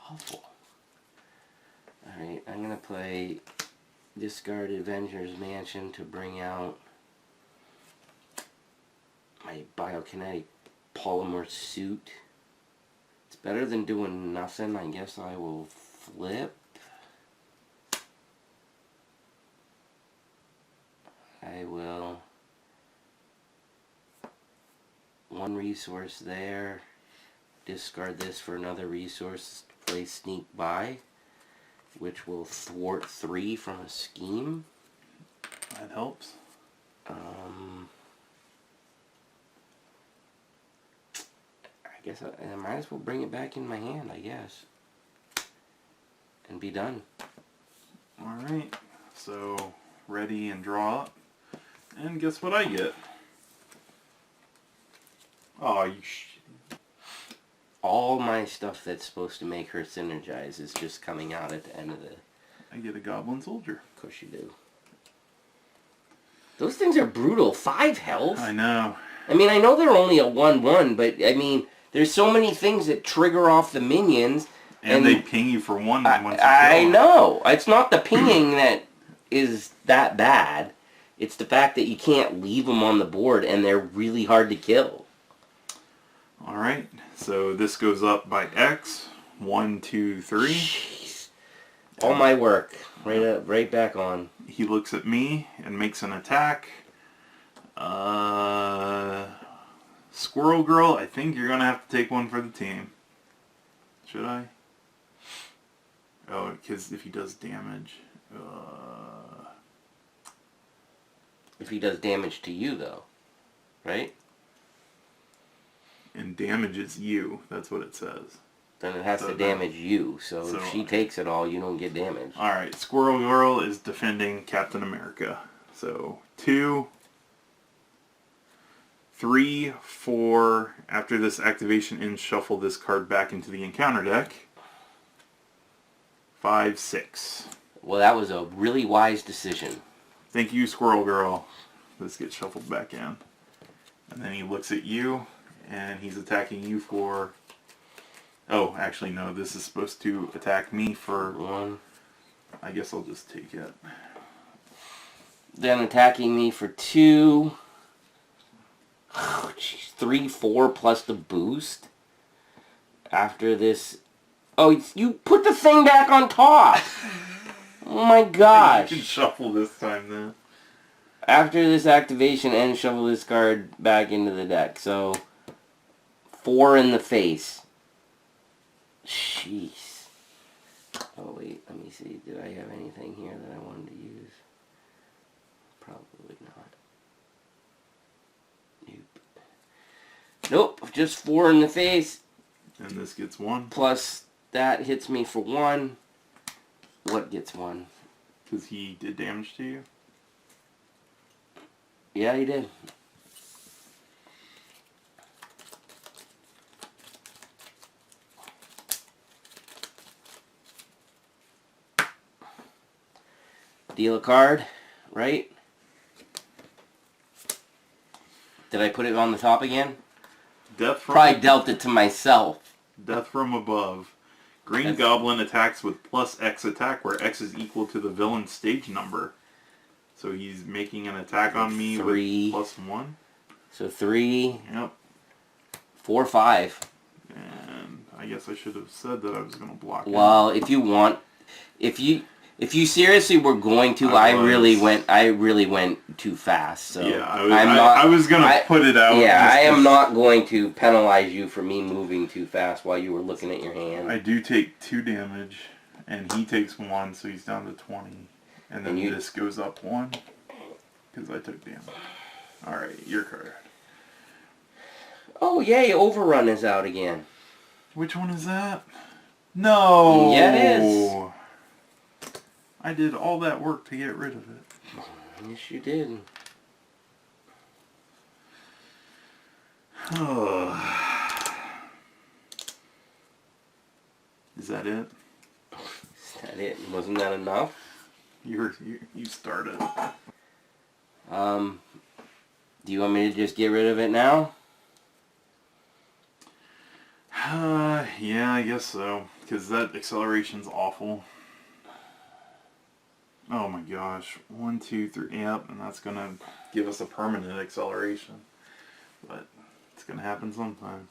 Awful. Alright, I'm going to play discard Avengers Mansion to bring out my biokinetic polymer suit. It's better than doing nothing. I guess I will flip. I will... 1 resource there. Discard this for another resource. Play Sneak By, which will thwart 3 from a scheme.
That helps.
I guess I might as well bring it back in my hand, I guess. And be done.
Alright, so ready and draw up. And guess what I get? Oh, you
All my stuff that's supposed to make her synergize is just coming out at the end of the...
I get a Goblin Soldier.
Of course you do. Those things are brutal. 5 health.
I know.
I mean, I know they're only a 1/1, but I mean, there's so many things that trigger off the minions.
And they ping you for 1 once you kill
I
them.
know. It's not the pinging that is that bad. It's the fact that you can't leave them on the board and they're really hard to kill.
Alright, so this goes up by X. 1, 2, 3.
Jeez. All my work. Right back on.
He looks at me and makes an attack. Squirrel Girl, I think you're going to have to take 1 for the team. Should I? Oh, because if he does damage...
If he does damage to you, though. Right?
And damages you. That's what it says.
Then it has to damage you. So if she takes it all, you don't get damaged.
Alright, Squirrel Girl is defending Captain America. So, 2, 3, 4. After this activation ends, shuffle this card back into the encounter deck. 5, 6.
Well, that was a really wise decision.
Thank you, Squirrel Girl. This gets shuffled back in. And then he looks at you, and he's attacking you for... Oh, actually, no. This is supposed to attack me for...
1.
I guess I'll just take it.
Then attacking me for 2. Oh, jeez. 3, 4 plus the boost. After this... Oh, you put the thing back on top! Oh my gosh.
You can shuffle this time then.
After this activation and shuffle this card back into the deck. So, 4 in the face. Jeez. Oh wait, let me see. Did I have anything here that I wanted to use? Probably not. Nope, just 4 in the face.
And this gets 1.
Plus, that hits me for 1. What gets 1?
Because he did damage to you?
Yeah, he did. Deal a card, right? Did I put it on the top again?
Death from
Probably dealt it to myself.
Death from above. Green
That's-
Goblin attacks with plus X attack, where X is equal to the villain's stage number. So he's making an attack on me
3.
with +1.
So 3,
Yep.
4, 5.
And I guess I should have said that I was going to block him.
Well, if you want, if you seriously were going to, I really went too fast. So
Yeah,
I
was going to put it out.
Yeah, I am not going to penalize you for me moving too fast while you were looking at your hand.
I do take 2 damage, and he takes 1, so he's down to 20. And then this goes up 1, because I took damage. Alright, your card.
Oh, yay, Overrun is out again.
Which one is that? No!
Yeah, it is.
I did all that work to get rid of it.
Yes, you did.
Is that it?
Is that it? Wasn't that enough?
You started.
Do you want me to just get rid of it now?
Yeah, I guess so. Because that acceleration's awful. Oh my gosh. 1, 2, 3. Yep, and that's gonna give us a permanent acceleration. But it's gonna happen sometime.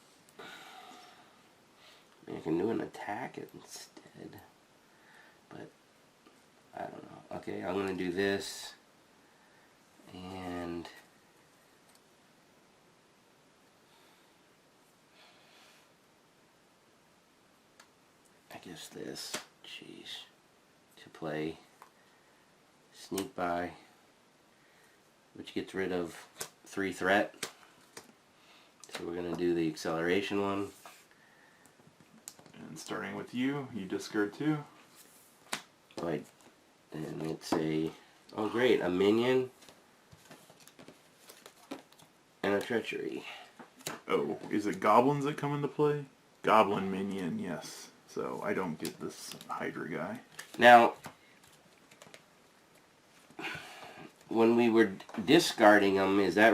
You can do an attack instead. But I don't know. Okay, I'm gonna do this. And I guess this. Jeez. To play Sneak By, which gets rid of 3 threat. So we're gonna do the acceleration one.
And starting with you discard 2.
Right. And it's a, oh great, a minion and a treachery.
Oh, is it goblins that come into play? Goblin minion, yes. So I don't get this Hydra guy.
Now, when we were discarding them, is that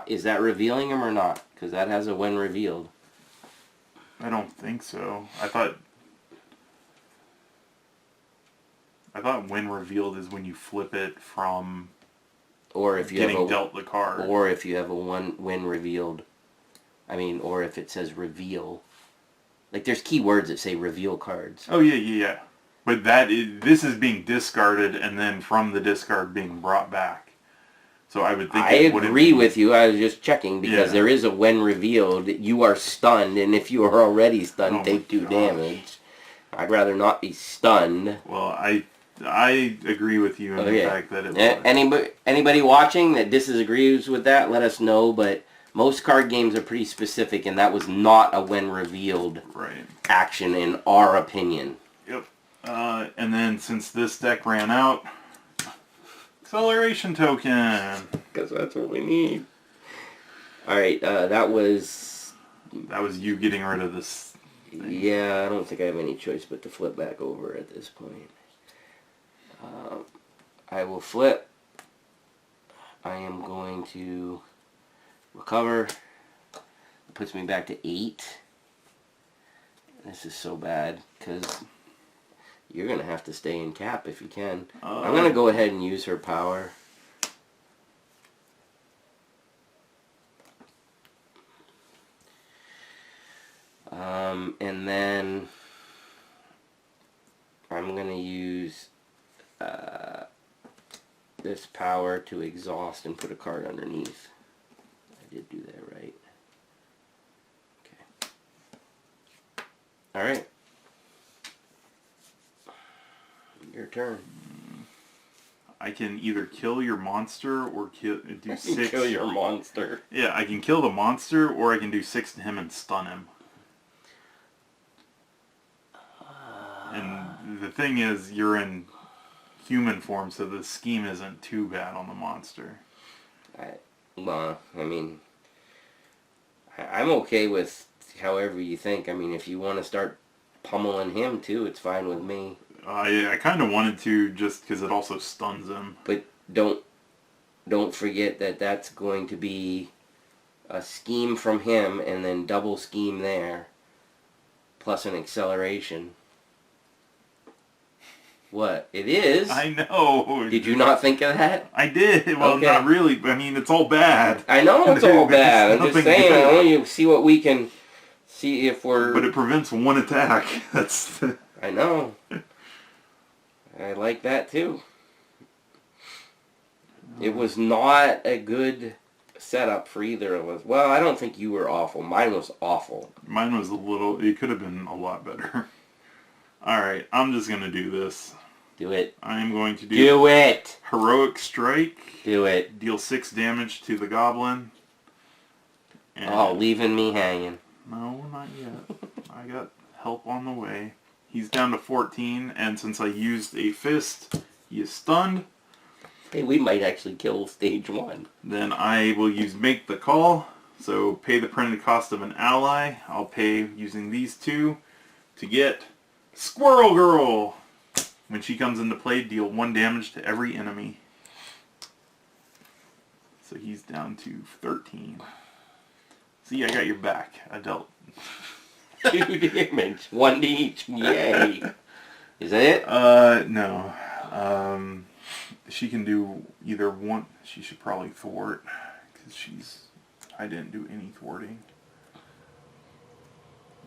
is that revealing them or not? Because that has a when revealed.
I don't think so. I thought when revealed is when you flip it from
Or if you
getting
have
dealt the card.
Or if you have a when revealed. I mean, or if it says reveal. Like there's keywords that say reveal cards.
Oh yeah. But this is being discarded and then from the discard being brought back. So I would think
I agree with you. I was just checking because there is a when revealed. You are stunned, and if you are already stunned, take 2 damage. I'd rather not be stunned.
Well, I agree with you in the fact that it was.
Anybody watching that disagrees with that, let us know. But most card games are pretty specific, and that was not a when revealed action in our opinion.
Yep. And then since this deck ran out, acceleration token.
Because that's what we need. Alright, that was
you getting rid of this thing.
Yeah, I don't think I have any choice but to flip back over at this point. I will flip. I am going to recover. It puts me back to 8. This is so bad because you're going to have to stay in cap if you can. I'm going to go ahead and use her power. And then I'm going to use this power to exhaust and put a card underneath. I did do that right. Okay. Alright. Your turn.
I can either kill your monster or do 6.
Kill your monster.
Yeah, I can kill the monster or I can do 6 to him and stun him. And the thing is, you're in human form, so the scheme isn't too bad on the monster.
Well, I mean, I'm okay with however you think. I mean, if you want to start pummeling him too, it's fine with me.
I kind of wanted to, just because it also stuns him.
But don't forget that that's going to be a scheme from him, and then double scheme there, plus an acceleration. What? It is?
I know.
Did you not think of that?
I did. Well,
Okay.
not really. I mean, it's all bad.
I know it's all bad. I'm just
nothing
saying,
good.
I want you to see what we can see if we're...
But it prevents one attack. That's...
I know. I like that too. It was not a good setup for either of us. Well, I don't think you were awful. Mine was awful.
Mine was a little... It could have been a lot better. Alright, I'm just going to do this.
Do it.
I am going to
Do it!
Heroic Strike.
Do it.
Deal 6 damage to the Goblin. And
Oh, leaving me hanging.
no, not yet. I got help on the way. He's down to 14, and since I used a fist, he is stunned.
Hey, we might actually kill stage 1.
Then I will use Make the Call. So pay the printed cost of an ally. I'll pay using these two to get Squirrel Girl. When she comes into play, deal 1 damage to every enemy. So he's down to 13. See, I got your back. I dealt.
2 damage. 1 to each. Yay. Is that it?
No. She can do either one. She should probably thwart, because I didn't do any thwarting.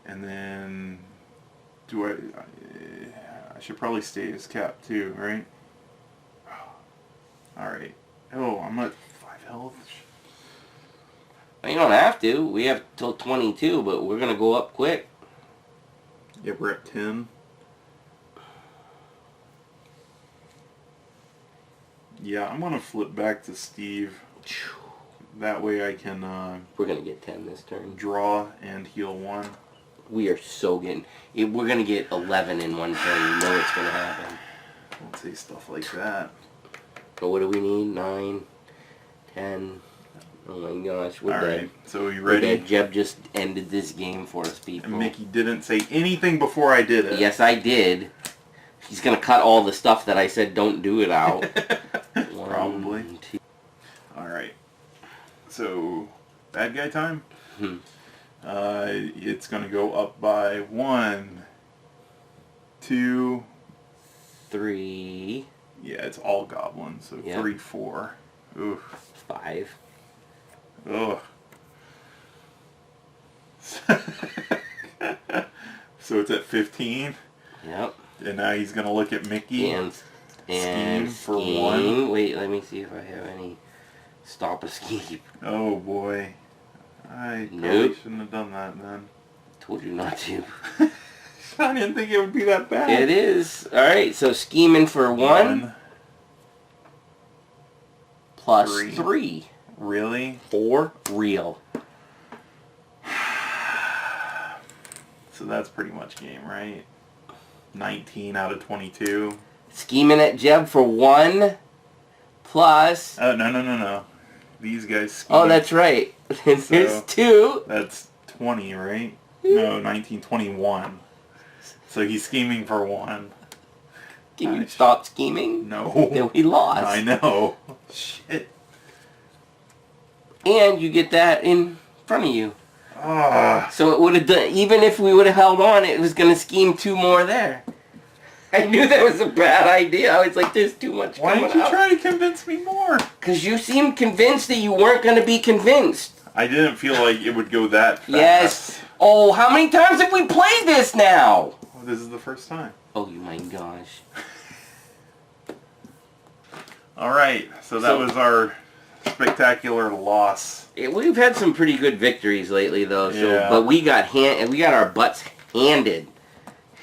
And then, I should probably stay as cap too, right? Alright. Oh, I'm at 5 health.
Well, you don't have to. We have till 22, but we're going to go up quick.
Yeah, we're at 10. Yeah, I'm going to flip back to Steve. That way I can
We're going to get 10 this turn.
draw and heal 1.
We are so getting... We're going to get 11 in one turn. You know it's going to happen.
Don't say stuff like that.
But what do we need? 9, 10... Oh my gosh, we're dead.
Alright, so you
We're
ready?
dead. Jeb just ended this game for us, people.
And Mickey didn't say anything before I did it.
Yes, I did. He's going to cut all the stuff that I said don't do it out.
Probably.
1, 2...
Alright. So, bad guy time? It's going to go up by 1, 2...
3...
Yeah, it's all goblins, so
Yeah.
3, 4. Oof.
5...
Ugh. So it's at 15,
Yep.
and now he's going to look at Mickey.
And
Scheme for
scheme.
1.
Wait, let me see if I have any stop escape.
Oh boy. I probably
Nope.
shouldn't have done that then.
Told you not to.
I didn't think it would be that bad.
It is. Alright, so scheming for 1 plus
3.
3.
Really?
4 real.
So that's pretty much game, right? 19 out of 22.
Scheming at Jeb for 1 plus...
Oh, no. These guys scheme.
Oh, that's right. There's 2.
That's 20, right? No, 19, 21. So he's scheming for 1.
Can you stop scheming?
No.
Then we lost.
I know. Shit.
And you get that in front of you.
Ah.
So it would have done, even if we would have held on, it was going to scheme 2 more there. I knew that was a bad idea. I was like, there's too much
Why
coming
did you
out.
try to convince me more?
Because you seemed convinced that you weren't going to be convinced.
I didn't feel like it would go that fast.
Yes. Oh, how many times have we played this now?
Well, this is the first time.
Oh, my gosh.
Alright, so that was our spectacular loss.
We've had some pretty good victories lately, though. So,
Yeah.
but we got our butts handed.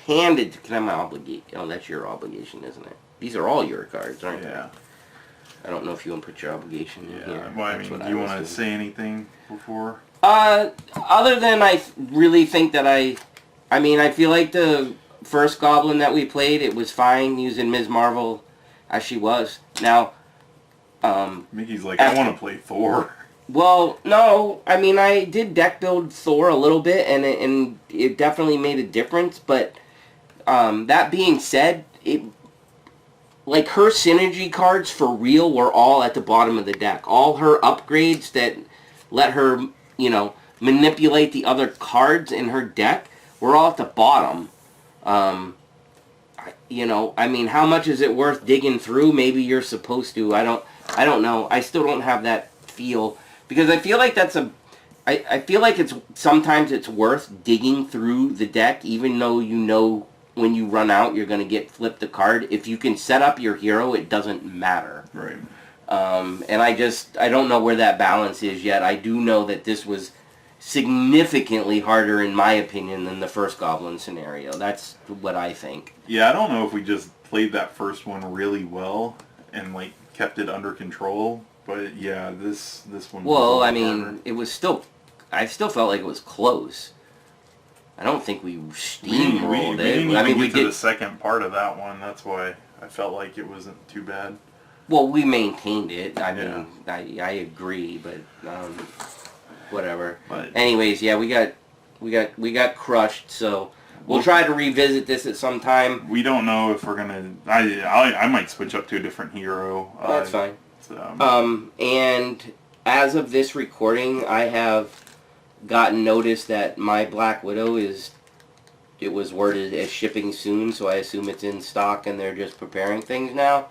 Handed. Can I have my obligation? Oh, that's your obligation, isn't it? These are all your cards, aren't
Yeah.
they? I don't know if you want to put your obligation in
Yeah.
here.
Well, I
That's
mean,
what
do you
was
want to
doing.
say anything before?
Other than really think that I mean, I feel like the first Goblin that we played, it was fine using Ms. Marvel. as she was. Now,
Mickey's like, I want to play Thor.
well, no, I mean, I did deck build Thor a little bit, and it definitely made a difference, but that being said, like, her synergy cards for real were all at the bottom of the deck. All her upgrades that let her, you know, manipulate the other cards in her deck were all at the bottom. You know, I mean, how much is it worth digging through? Maybe you're supposed to. I don't know. I still don't have that feel, because I feel like I feel like sometimes it's worth digging through the deck, even though you know when you run out you're going to get flipped a card. If you can set up your hero, it doesn't matter.
Right.
And I don't know where that balance is yet. I do know that this was significantly harder, in my opinion, than the first Goblin scenario. That's what I think.
Yeah, I don't know if we just played that first one really well and, like, kept it under control, but yeah, this one.
Well,
was
I mean,
harder.
it was still. I still felt like it was close. I don't think we steamrolled
we
it.
didn't even
I mean, we
get to
did.
the second part of that one. That's why I felt like it wasn't too bad.
Well, we maintained it. I
Yeah.
mean, I agree, but whatever.
But
Anyways, yeah, we got crushed. So we'll try to revisit this at some time.
we don't know if we're gonna. I might switch up to a different hero.
That's fine.
So,
And as of this recording, I have gotten notice that my Black Widow it was worded as shipping soon, so I assume it's in stock and they're just preparing things now.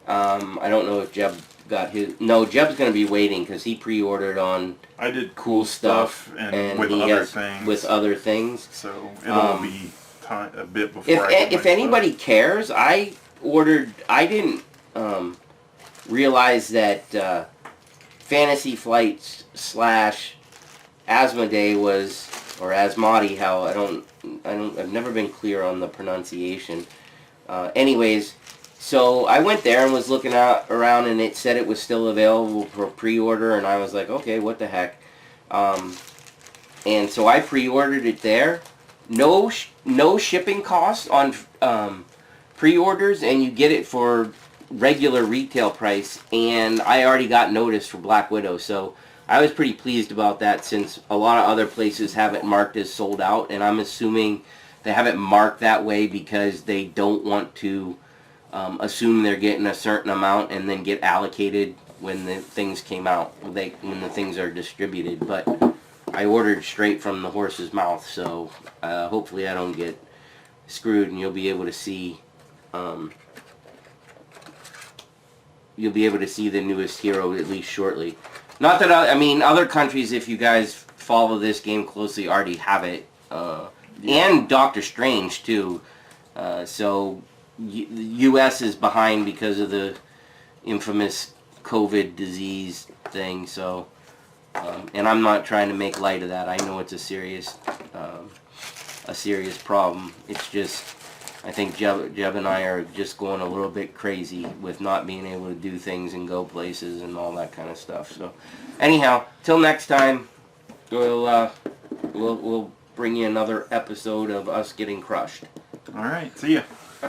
I don't know if Jeb got his. No, Jeb's going to be waiting because he pre-ordered on
I did
cool stuff
and with
he
other
has
things.
with other things.
So it'll be a bit before.
If
I get
if
my
anybody
stuff.
cares, I didn't realize that Fantasy Flight / Asmodee was, or Asmodee, how I've never been clear on the pronunciation. Anyways, so I went there and was looking around, and it said it was still available for pre-order, and I was like, okay, what the heck? And so I pre-ordered it there. No shipping costs on pre-orders, and you get it for regular retail price. And I already got notice for Black Widow, so I was pretty pleased about that, since a lot of other places have it marked as sold out, and I'm assuming they have it marked that way because they don't want to assume they're getting a certain amount and then get allocated when the things came out, when the things are distributed. But I ordered straight from the horse's mouth, so hopefully I don't get screwed, and you'll be able to see the newest hero at least shortly. Not that I mean, other countries, if you guys follow this game closely, already have it, and Doctor Strange too. So the U.S. is behind because of the infamous COVID disease thing. So, and I'm not trying to make light of that. I know it's a serious problem. It's just, I think Jeb and I are just going a little bit crazy with not being able to do things and go places and all that kind of stuff. So, anyhow, till next time, we'll bring you another episode of us getting crushed.
All right, see ya.